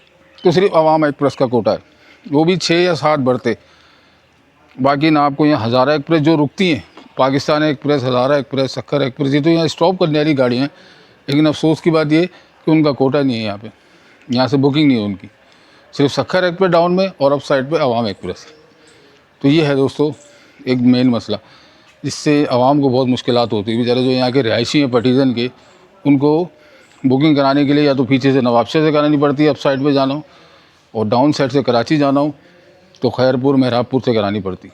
A: तो सिर्फ अवाम एक्सप्रेस का कोटा है, वो भी 6 या 7 बढ़ते। बाकी ना आपको यहाँ हज़ारा एक्सप्रेस जो रुकती हैं, Pakistan express, Hazara express, Sukkur express, ये तो यहाँ स्टॉप करने वाली गाड़ियाँ हैं। लेकिन अफसोस की बात ये कि उनका कोटा नहीं है यहाँ पे, यहाँ से बुकिंग नहीं है उनकी। सिर्फ सखर एक्सप्रेस डाउन में और अप साइड पे अवाम एक्सप्रेस। तो ये है दोस्तों एक मेन मसला, जिससे आवाम को बहुत मुश्किलात होती है। बेचारे जो यहाँ के रिहायशी हैं पटीधन के, उनको बुकिंग कराने के लिए या तो पीछे से नवाबशाह से करानी पड़ती है अप साइड पे जाना हो, और डाउन साइड से कराची जाना हो तो खैरपुर, मेहराबपुर से करानी पड़ती।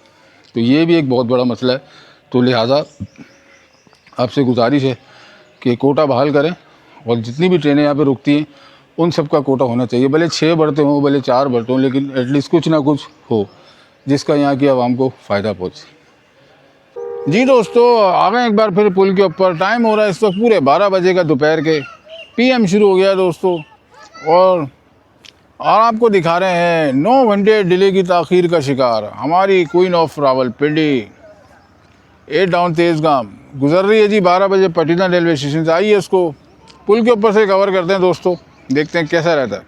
A: तो ये भी एक बहुत बड़ा मसला है। तो लिहाजा आपसे गुजारिश है कि कोटा बहाल करें, और जितनी भी ट्रेनें यहाँ पे रुकती हैं उन सब का कोटा होना चाहिए। भले 6 बढ़ते हों, भले 4 बढ़ते हों, लेकिन एटलीस्ट कुछ ना कुछ हो जिसका यहाँ की आवाम को फ़ायदा पहुँचे। जी दोस्तों, आ गए एक बार फिर पुल के ऊपर। टाइम हो रहा है इस वक्त पूरे 12 बजे का, दोपहर के PM शुरू हो गया दोस्तों। और और आपको दिखा रहे हैं 9 घंटे डिले की ताख़ीर का शिकार हमारी queen of Rawalpindi 8 down Tezgam गुजर रही है जी 12 बजे पटियाला रेलवे स्टेशन से। आइए इसको पुल के ऊपर से कवर करते हैं दोस्तों, देखते हैं कैसा रहता है।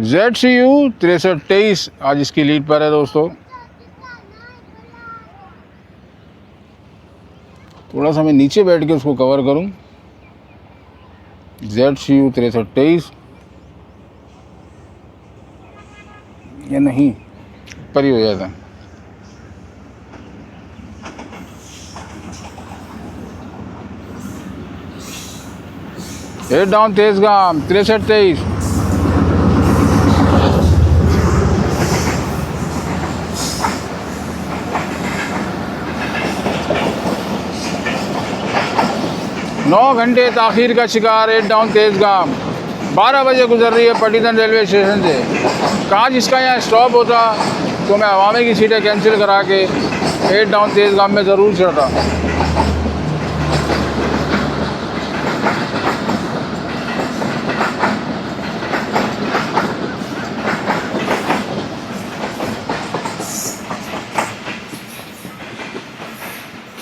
A: ZCU 6323 आज इसकी लीड पर है दोस्तों। थोड़ा सा मैं नीचे बैठ के उसको कवर करूं। ZCU 6323 या नहीं पर ही हो जाता है। एट डाउन तेज़गाम 6323 9 घंटे ताख़ीर का शिकार 8 डाउन तेज़गाम 12 बजे गुजर रही है पटियाला रेलवे स्टेशन से। काश इसका यहाँ स्टॉप होता तो मैं अवामी की सीटें कैंसिल करा के 8 डाउन तेज़गाम में ज़रूर चढ़ता।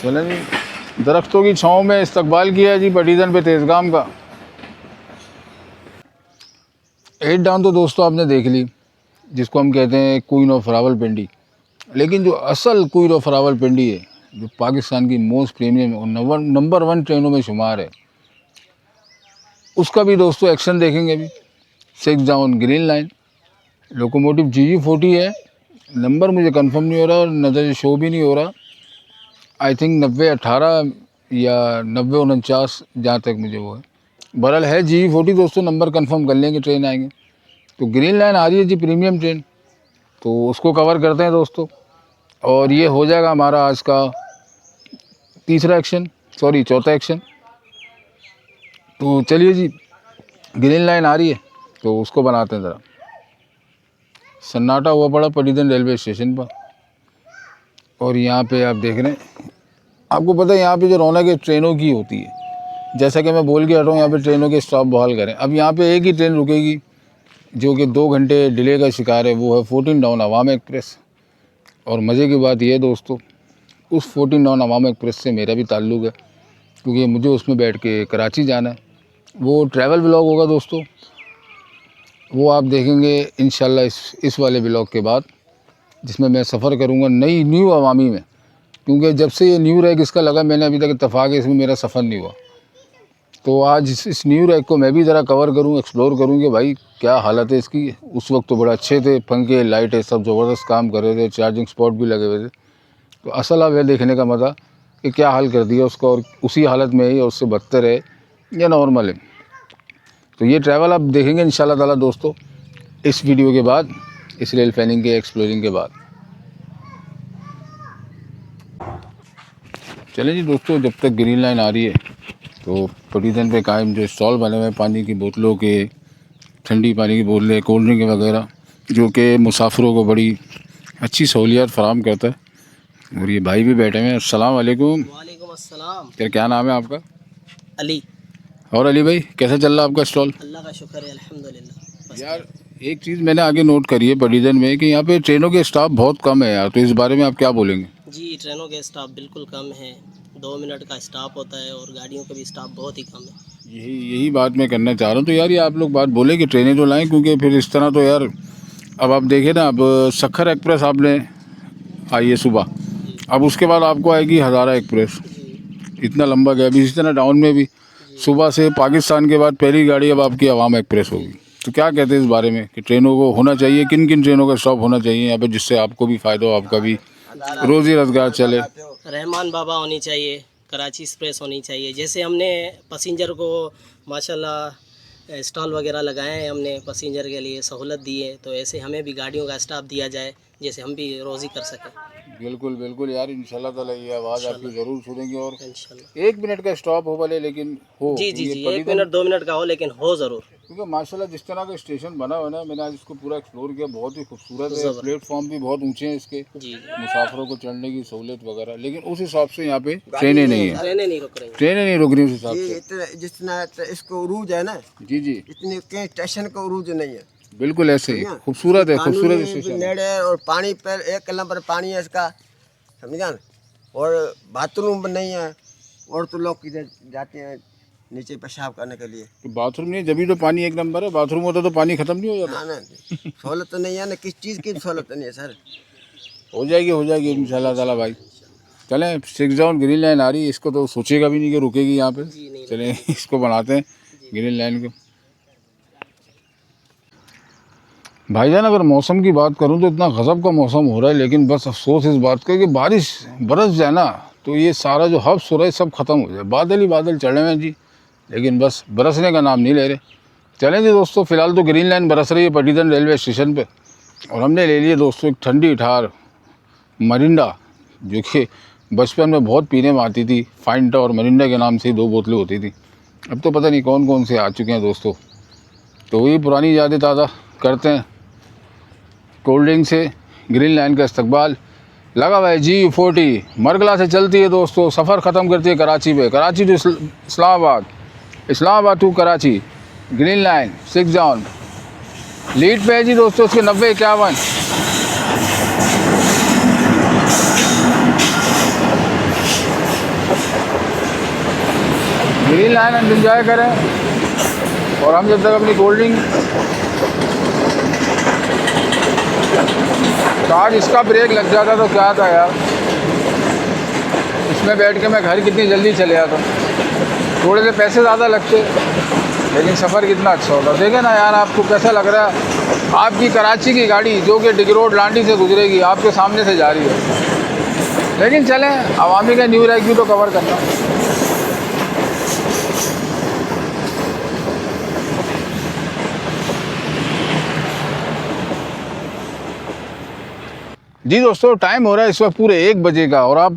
A: चलें जी, दरख्तों की छाँव में इस्तकबाल किया है जी पटियाला पे तेज़गाम का। 8 डाउन तो दोस्तों आपने देख ली, जिसको हम कहते हैं क्वीन ऑफ रावलपिंडी। लेकिन जो असल क्वीन ऑफ रावलपिंडी है, जो पाकिस्तान की मोस्ट प्रीमियम और नंबर 1 ट्रेनों में शुमार है, उसका भी दोस्तों एक्शन देखेंगे अभी। 6 down green line locomotive GG40 है। नंबर मुझे कंफर्म नहीं हो रहा और नज़र शो भी नहीं हो रहा। आई थिंक 9018 या 9049 जहाँ तक मुझे वो है। बहरहाल है GG40 दोस्तों, नंबर कंफर्म कर लेंगे, ट्रेन आएंगे। तो ग्रीन लाइन आ रही है जी प्रीमियम ट्रेन, तो उसको कवर करते हैं दोस्तों। और ये हो जाएगा हमारा आज का चौथा एक्शन। तो चलिए जी, ग्रीन लाइन आ रही है तो उसको बनाते हैं ज़रा। सन्नाटा हुआ पड़ा पटियाला रेलवे स्टेशन पर। और यहाँ पे आप देख रहे हैं, आपको पता है यहाँ पे जो रौनक है ट्रेनों की होती है। जैसा कि मैं बोल के हटा हूँ, यहाँ पे ट्रेनों के स्टॉप बहाल करें। अब यहाँ पे एक ही ट्रेन रुकेगी जो कि 2 घंटे डिले का शिकार है, वो है 14 डाउन अवाम एक्सप्रेस। और मज़े की बात यह है दोस्तों, उस 14 डाउन अवाम एक्सप्रेस से मेरा भी ताल्लुक़ है, क्योंकि मुझे उसमें बैठ के कराची जाना है। वो ट्रैवल ब्लॉग होगा दोस्तों, वो आप देखेंगे इंशाल्लाह इस वाले ब्लॉग के बाद, जिसमें मैं सफ़र करूँगा न्यू अवामी में। क्योंकि जब से ये न्यू रैक इसका लगा, मैंने अभी तक इत्तफाक है इसमें मेरा सफ़र नहीं हुआ। तो आज इस न्यू रैक को मैं भी ज़रा कवर करूँ, एक्सप्लोर करूँ कि भाई क्या हालत है इसकी। उस वक्त तो बड़ा अच्छे थे, पंखे लाइटें सब ज़बरदस्त काम कर रहे थे, चार्जिंग स्पॉट भी लगे हुए थे। तो असल अब है देखने का मज़ा कि क्या हाल कर दिया उसका, और उसी हालत में है या उससे बदतर है या नॉर्मल है। तो ये ट्रैवल आप देखेंगे इंशाल्लाह ताला दोस्तों इस वीडियो के बाद, इस रेल फैनिंग के एक्सप्लोरिंग के बाद। चलें जी दोस्तों, जब तक ग्रीन लाइन आ रही है तो पटियाला पे कायम जो स्टॉल बने हुए हैं पानी की बोतलों के, ठंडी पानी की बोतलें, कोल्ड ड्रिंक वगैरह, जो कि मुसाफिरों को बड़ी अच्छी सहूलियत फराहम करता है। और ये भाई भी बैठे हैं। अस्सलाम वालेकुम।
D: वालेकुम अस्सलाम।
A: क्या नाम है आपका?
D: अली।
A: और अली भाई कैसा चल रहा है आपका स्टॉल?
D: अल्लाह का शुक्र है, अल्हम्दुलिल्लाह।
A: यार एक चीज़ मैंने आगे नोट करी है पटियाला में कि यहाँ पे ट्रेनों के स्टाफ बहुत कम है यार, तो इस बारे में आप क्या बोलेंगे?
D: जी, ट्रेनों के स्टाफ बिल्कुल कम है, 2 मिनट का स्टाफ होता है और गाड़ियों का भी स्टाफ बहुत ही कम है।
A: यही बात मैं करना चाह रहा हूँ। तो यार ये आप लोग बात बोले कि ट्रेनें तो लाएँ, क्योंकि फिर इस तरह तो यार अब आप देखें ना, अब सखर एक्सप्रेस आपने आई है सुबह, अब उसके बाद आपको आएगी हज़ारा एक्सप्रेस, इतना लंबा गैप। इसी तरह डाउन में भी सुबह से पाकिस्तान के बाद पहली गाड़ी अब आपकी अवाम एक्सप्रेस होगी। तो क्या कहते हैं इस बारे में कि ट्रेनों को होना चाहिए, किन किन ट्रेनों का स्टॉप होना चाहिए यहाँ पे, जिससे आपको भी फ़ायदा हो, आपका भी रोज़ी रोज़गार चले?
D: रहमान बाबा होनी चाहिए, कराची एक्सप्रेस होनी चाहिए। जैसे हमने पैसेंजर को माशाल्लाह स्टॉल वगैरह लगाए हैं, हमने पैसेंजर के लिए सहूलत दी है, तो ऐसे हमें भी गाड़ियों का स्टाफ दिया जाए जैसे हम भी रोज़ी कर सकें।
A: बिल्कुल बिल्कुल यार, इंशाल्लाह ताला ये आवाज़ आपकी ज़रूर सुनेंगे। और
D: इंशाल्लाह
A: 1 मिनट का स्टॉप हो भले, लेकिन हो।
D: जी जी जी, 1 मिनट 2 मिनट का हो लेकिन हो ज़रूर।
A: क्योंकि माशाल्लाह जिस तरह का स्टेशन बना हुआ है ना, मैंने आज इसको पूरा एक्सप्लोर किया, बहुत ही खूबसूरत है।
D: जबरदस्त।
A: प्लेटफॉर्म भी बहुत ऊंचे हैं इसके,
D: जी
A: मुसाफिरों को चढ़ने की सहूलियत वगैरह, लेकिन उस हिसाब से यहाँ पे ट्रेनें नहीं है,
D: ट्रेनें नहीं रुक रही हैं।
A: ट्रेनें नहीं रुक रही उस हिसाब
E: ये
A: से।
E: इतना जितना इसको उरूज है ना,
A: जी जी
E: इतने कहीं स्टेशन का उरूज नहीं है।
A: बिल्कुल ऐसे ही खूबसूरत है, खूबसूरत
E: कानूनी
A: स्टेशन है।
E: नेड़े और पानी पर 1 नंबर पानी है इसका, समझा ना। और बाथरूम नहीं है, और तो लोग किधर जाते हैं नीचे पेशाब करने के लिए।
A: तो बाथरूम नहीं, जब भी तो पानी 1 नंबर है, बाथरूम होता तो पानी खत्म नहीं हो जाता।
E: ना सहूलत तो नहीं है ना, किस चीज़ की सहूलत नहीं है सर।
A: हो जाएगी इंशाल्लाह ताला भाई। चलें, 6 डाउन ग्रीन लाइन आ रही है, इसको तो सोचेगा भी नहीं कि रुकेगी यहाँ पे।
D: जी नहीं
A: चलें इसको बनाते हैं ग्रीन लाइन को। भाईजान अगर मौसम की बात करूं तो इतना गज़ब का मौसम हो रहा है, लेकिन बस अफसोस इस बात का कि बारिश बरस जाए ना तो ये सारा जो हब्स हो रहा है सब ख़त्म हो जाए। बादल ही बादल चढ़े हुए हैं जी, लेकिन बस बरसने का नाम नहीं ले रहे। चलें जी दोस्तों, फ़िलहाल तो ग्रीन लाइन बरस रही है पटीदन रेलवे स्टेशन पे, और हमने ले लिए दोस्तों एक ठंडी ठार मरिंडा, जो कि बचपन में बहुत पीने में आती थी। फाइंटा और मरिंडा के नाम से 2 बोतलें होती थी, अब तो पता नहीं कौन कौन से आ चुके हैं दोस्तों। तो वही पुरानी यादें ताज़ा करते हैं कोल्ड ड्रिंक से। ग्रीन लाइन का इस्तकबाल लगा हुआ है G40 मरगला से चलती है दोस्तों, सफ़र ख़त्म करती है कराची पे, Karachi to Islamabad, Islamabad to Karachi. Green line 6 down lead पे है जी दोस्तों, उसके 90-51। ग्रीन लाइन हम इंजॉय करें, और हम जब तक अपनी कोल्ड ड्रिंक। तो आज इसका ब्रेक लग जाता तो क्या था यार, इसमें बैठ के मैं घर कितनी जल्दी चले आता। थोड़े से पैसे ज़्यादा लगते, लेकिन सफ़र कितना अच्छा होता। देखें ना यार, आपको कैसा लग रहा है, आपकी कराची की गाड़ी जो कि डिग रोड लांडी से गुजरेगी, आपके सामने से जा रही है। लेकिन चलें, अवामी का न्यू रैक भी तो कवर करना। जी दोस्तों, टाइम हो रहा है इस वक्त पूरे 1 बजे का, और आप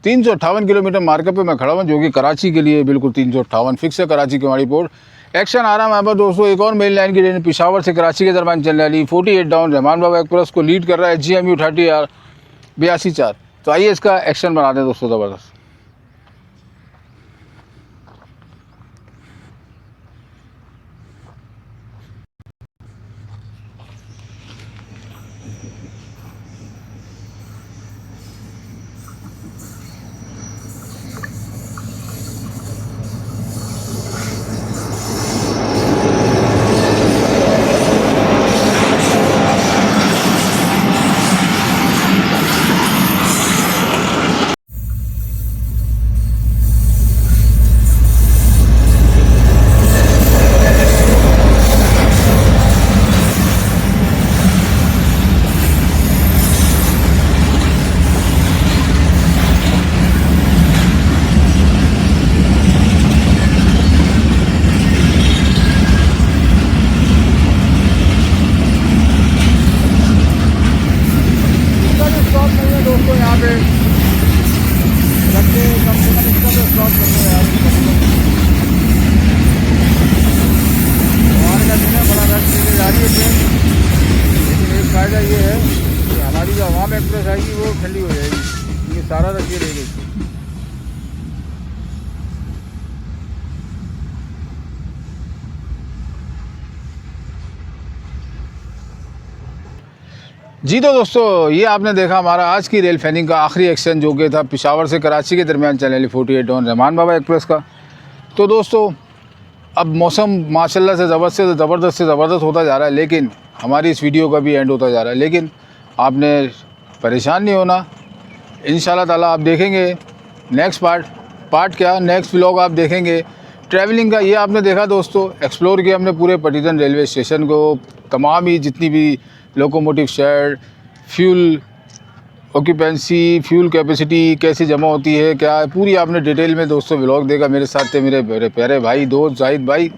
A: 358 किलोमीटर मार्कर पे मैं खड़ा हूँ, जो कि कराची के लिए बिल्कुल 358 फिक्स है। कराची केवाड़ी पोर्ट एक्शन आ रहा है हमारे पास दोस्तों। एक और मेन लाइन की ट्रेन पेशावर से कराची के दरमियान चलने वाली 48 डाउन रहमान बाबा एक्सप्रेस को लीड कर रहा है GMU 30R 82-4। तो आइए इसका एक्शन बनाते हैं दोस्तों ज़बरदस्त। दोस्तों यहाँ पे रखते कम से कम इसका तो स्टॉप करते हैं यार। हमारे का दिन है, बड़ा रश लेके जा रही है ट्रेन, लेकिन एक फ़ायदा ये है कि हमारी जो आवाम एक्सप्रेस आएगी वो ठंडी हो जाएगी, ये सारा रश ये रहेगी। जी तो दोस्तों, ये आपने देखा हमारा आज की रेल फैनिंग का आखिरी एक्शन, जो कि था पेशावर से कराची के दरमियान चलने वाली 48 डाउन रहमान बाबा एक्सप्रेस का। तो दोस्तों, अब मौसम माशाल्लाह से ज़बरदस्त होता जा रहा है, लेकिन हमारी इस वीडियो का भी एंड होता जा रहा है। लेकिन आपने परेशान नहीं होना, इंशाल्लाह ताला आप देखेंगे नेक्स्ट नेक्स्ट व्लॉग आप देखेंगे ट्रैवलिंग का। ये आपने देखा दोस्तों, एक्सप्लोर किया हमने पूरे पटीदन रेलवे स्टेशन को, तमाम ही जितनी भी locomotive shade, fuel occupancy, fuel capacity कैसे जमा होती है, क्या है, पूरी आपने डिटेल में दोस्तों व्लॉग देखा। मेरे साथ थे मेरे प्यारे भाई दोस्त जाहिद भाई।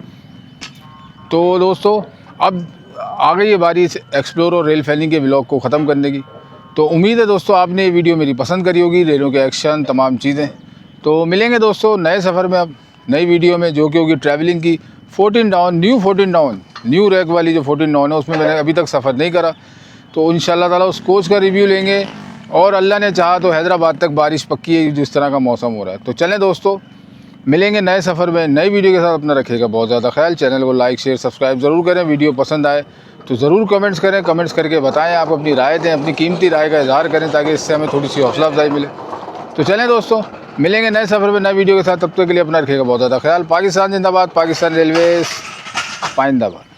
A: तो दोस्तों, अब आ गई है बारी एक्सप्लोर और रेल फैनिंग के व्लॉग को ख़त्म करने की। तो उम्मीद है दोस्तों आपने ये वीडियो मेरी पसंद करी होगी, रेलों के एक्शन तमाम चीज़ें। तो मिलेंगे दोस्तों नए सफ़र में, अब नई वीडियो में, जो कि होगी ट्रैवलिंग की 14 डाउन, न्यू रैक वाली जो 14 डाउन है उसमें मैंने अभी तक सफ़र नहीं करा। तो इंशाल्लाह ताला उस कोच का रिव्यू लेंगे और अल्लाह ने चाहा तो हैदराबाद तक बारिश पक्की है जिस तरह का मौसम हो रहा है। तो चलें दोस्तों, मिलेंगे नए सफ़र में नई वीडियो के साथ। अपना रखिएगा बहुत ज़्यादा ख्याल। चैनल को लाइक शेयर सब्सक्राइब ज़रूर करें। वीडियो पसंद आए तो ज़रूर कमेंट्स करें, कमेंट्स करके बताएं, आप अपनी राय दें, अपनी कीमती राय का इज़हार करें ताकि इससे हमें थोड़ी सी हौसला अफजाई मिले। तो चलें दोस्तों, मिलेंगे नए सफ़र में नए वीडियो के साथ। तब तक के लिए अपना रखिएगा बहुत ज़्यादा ख्याल। पाकिस्तान जिंदाबाद, पाकिस्तान रेलवेज़ पाइंदाबाद।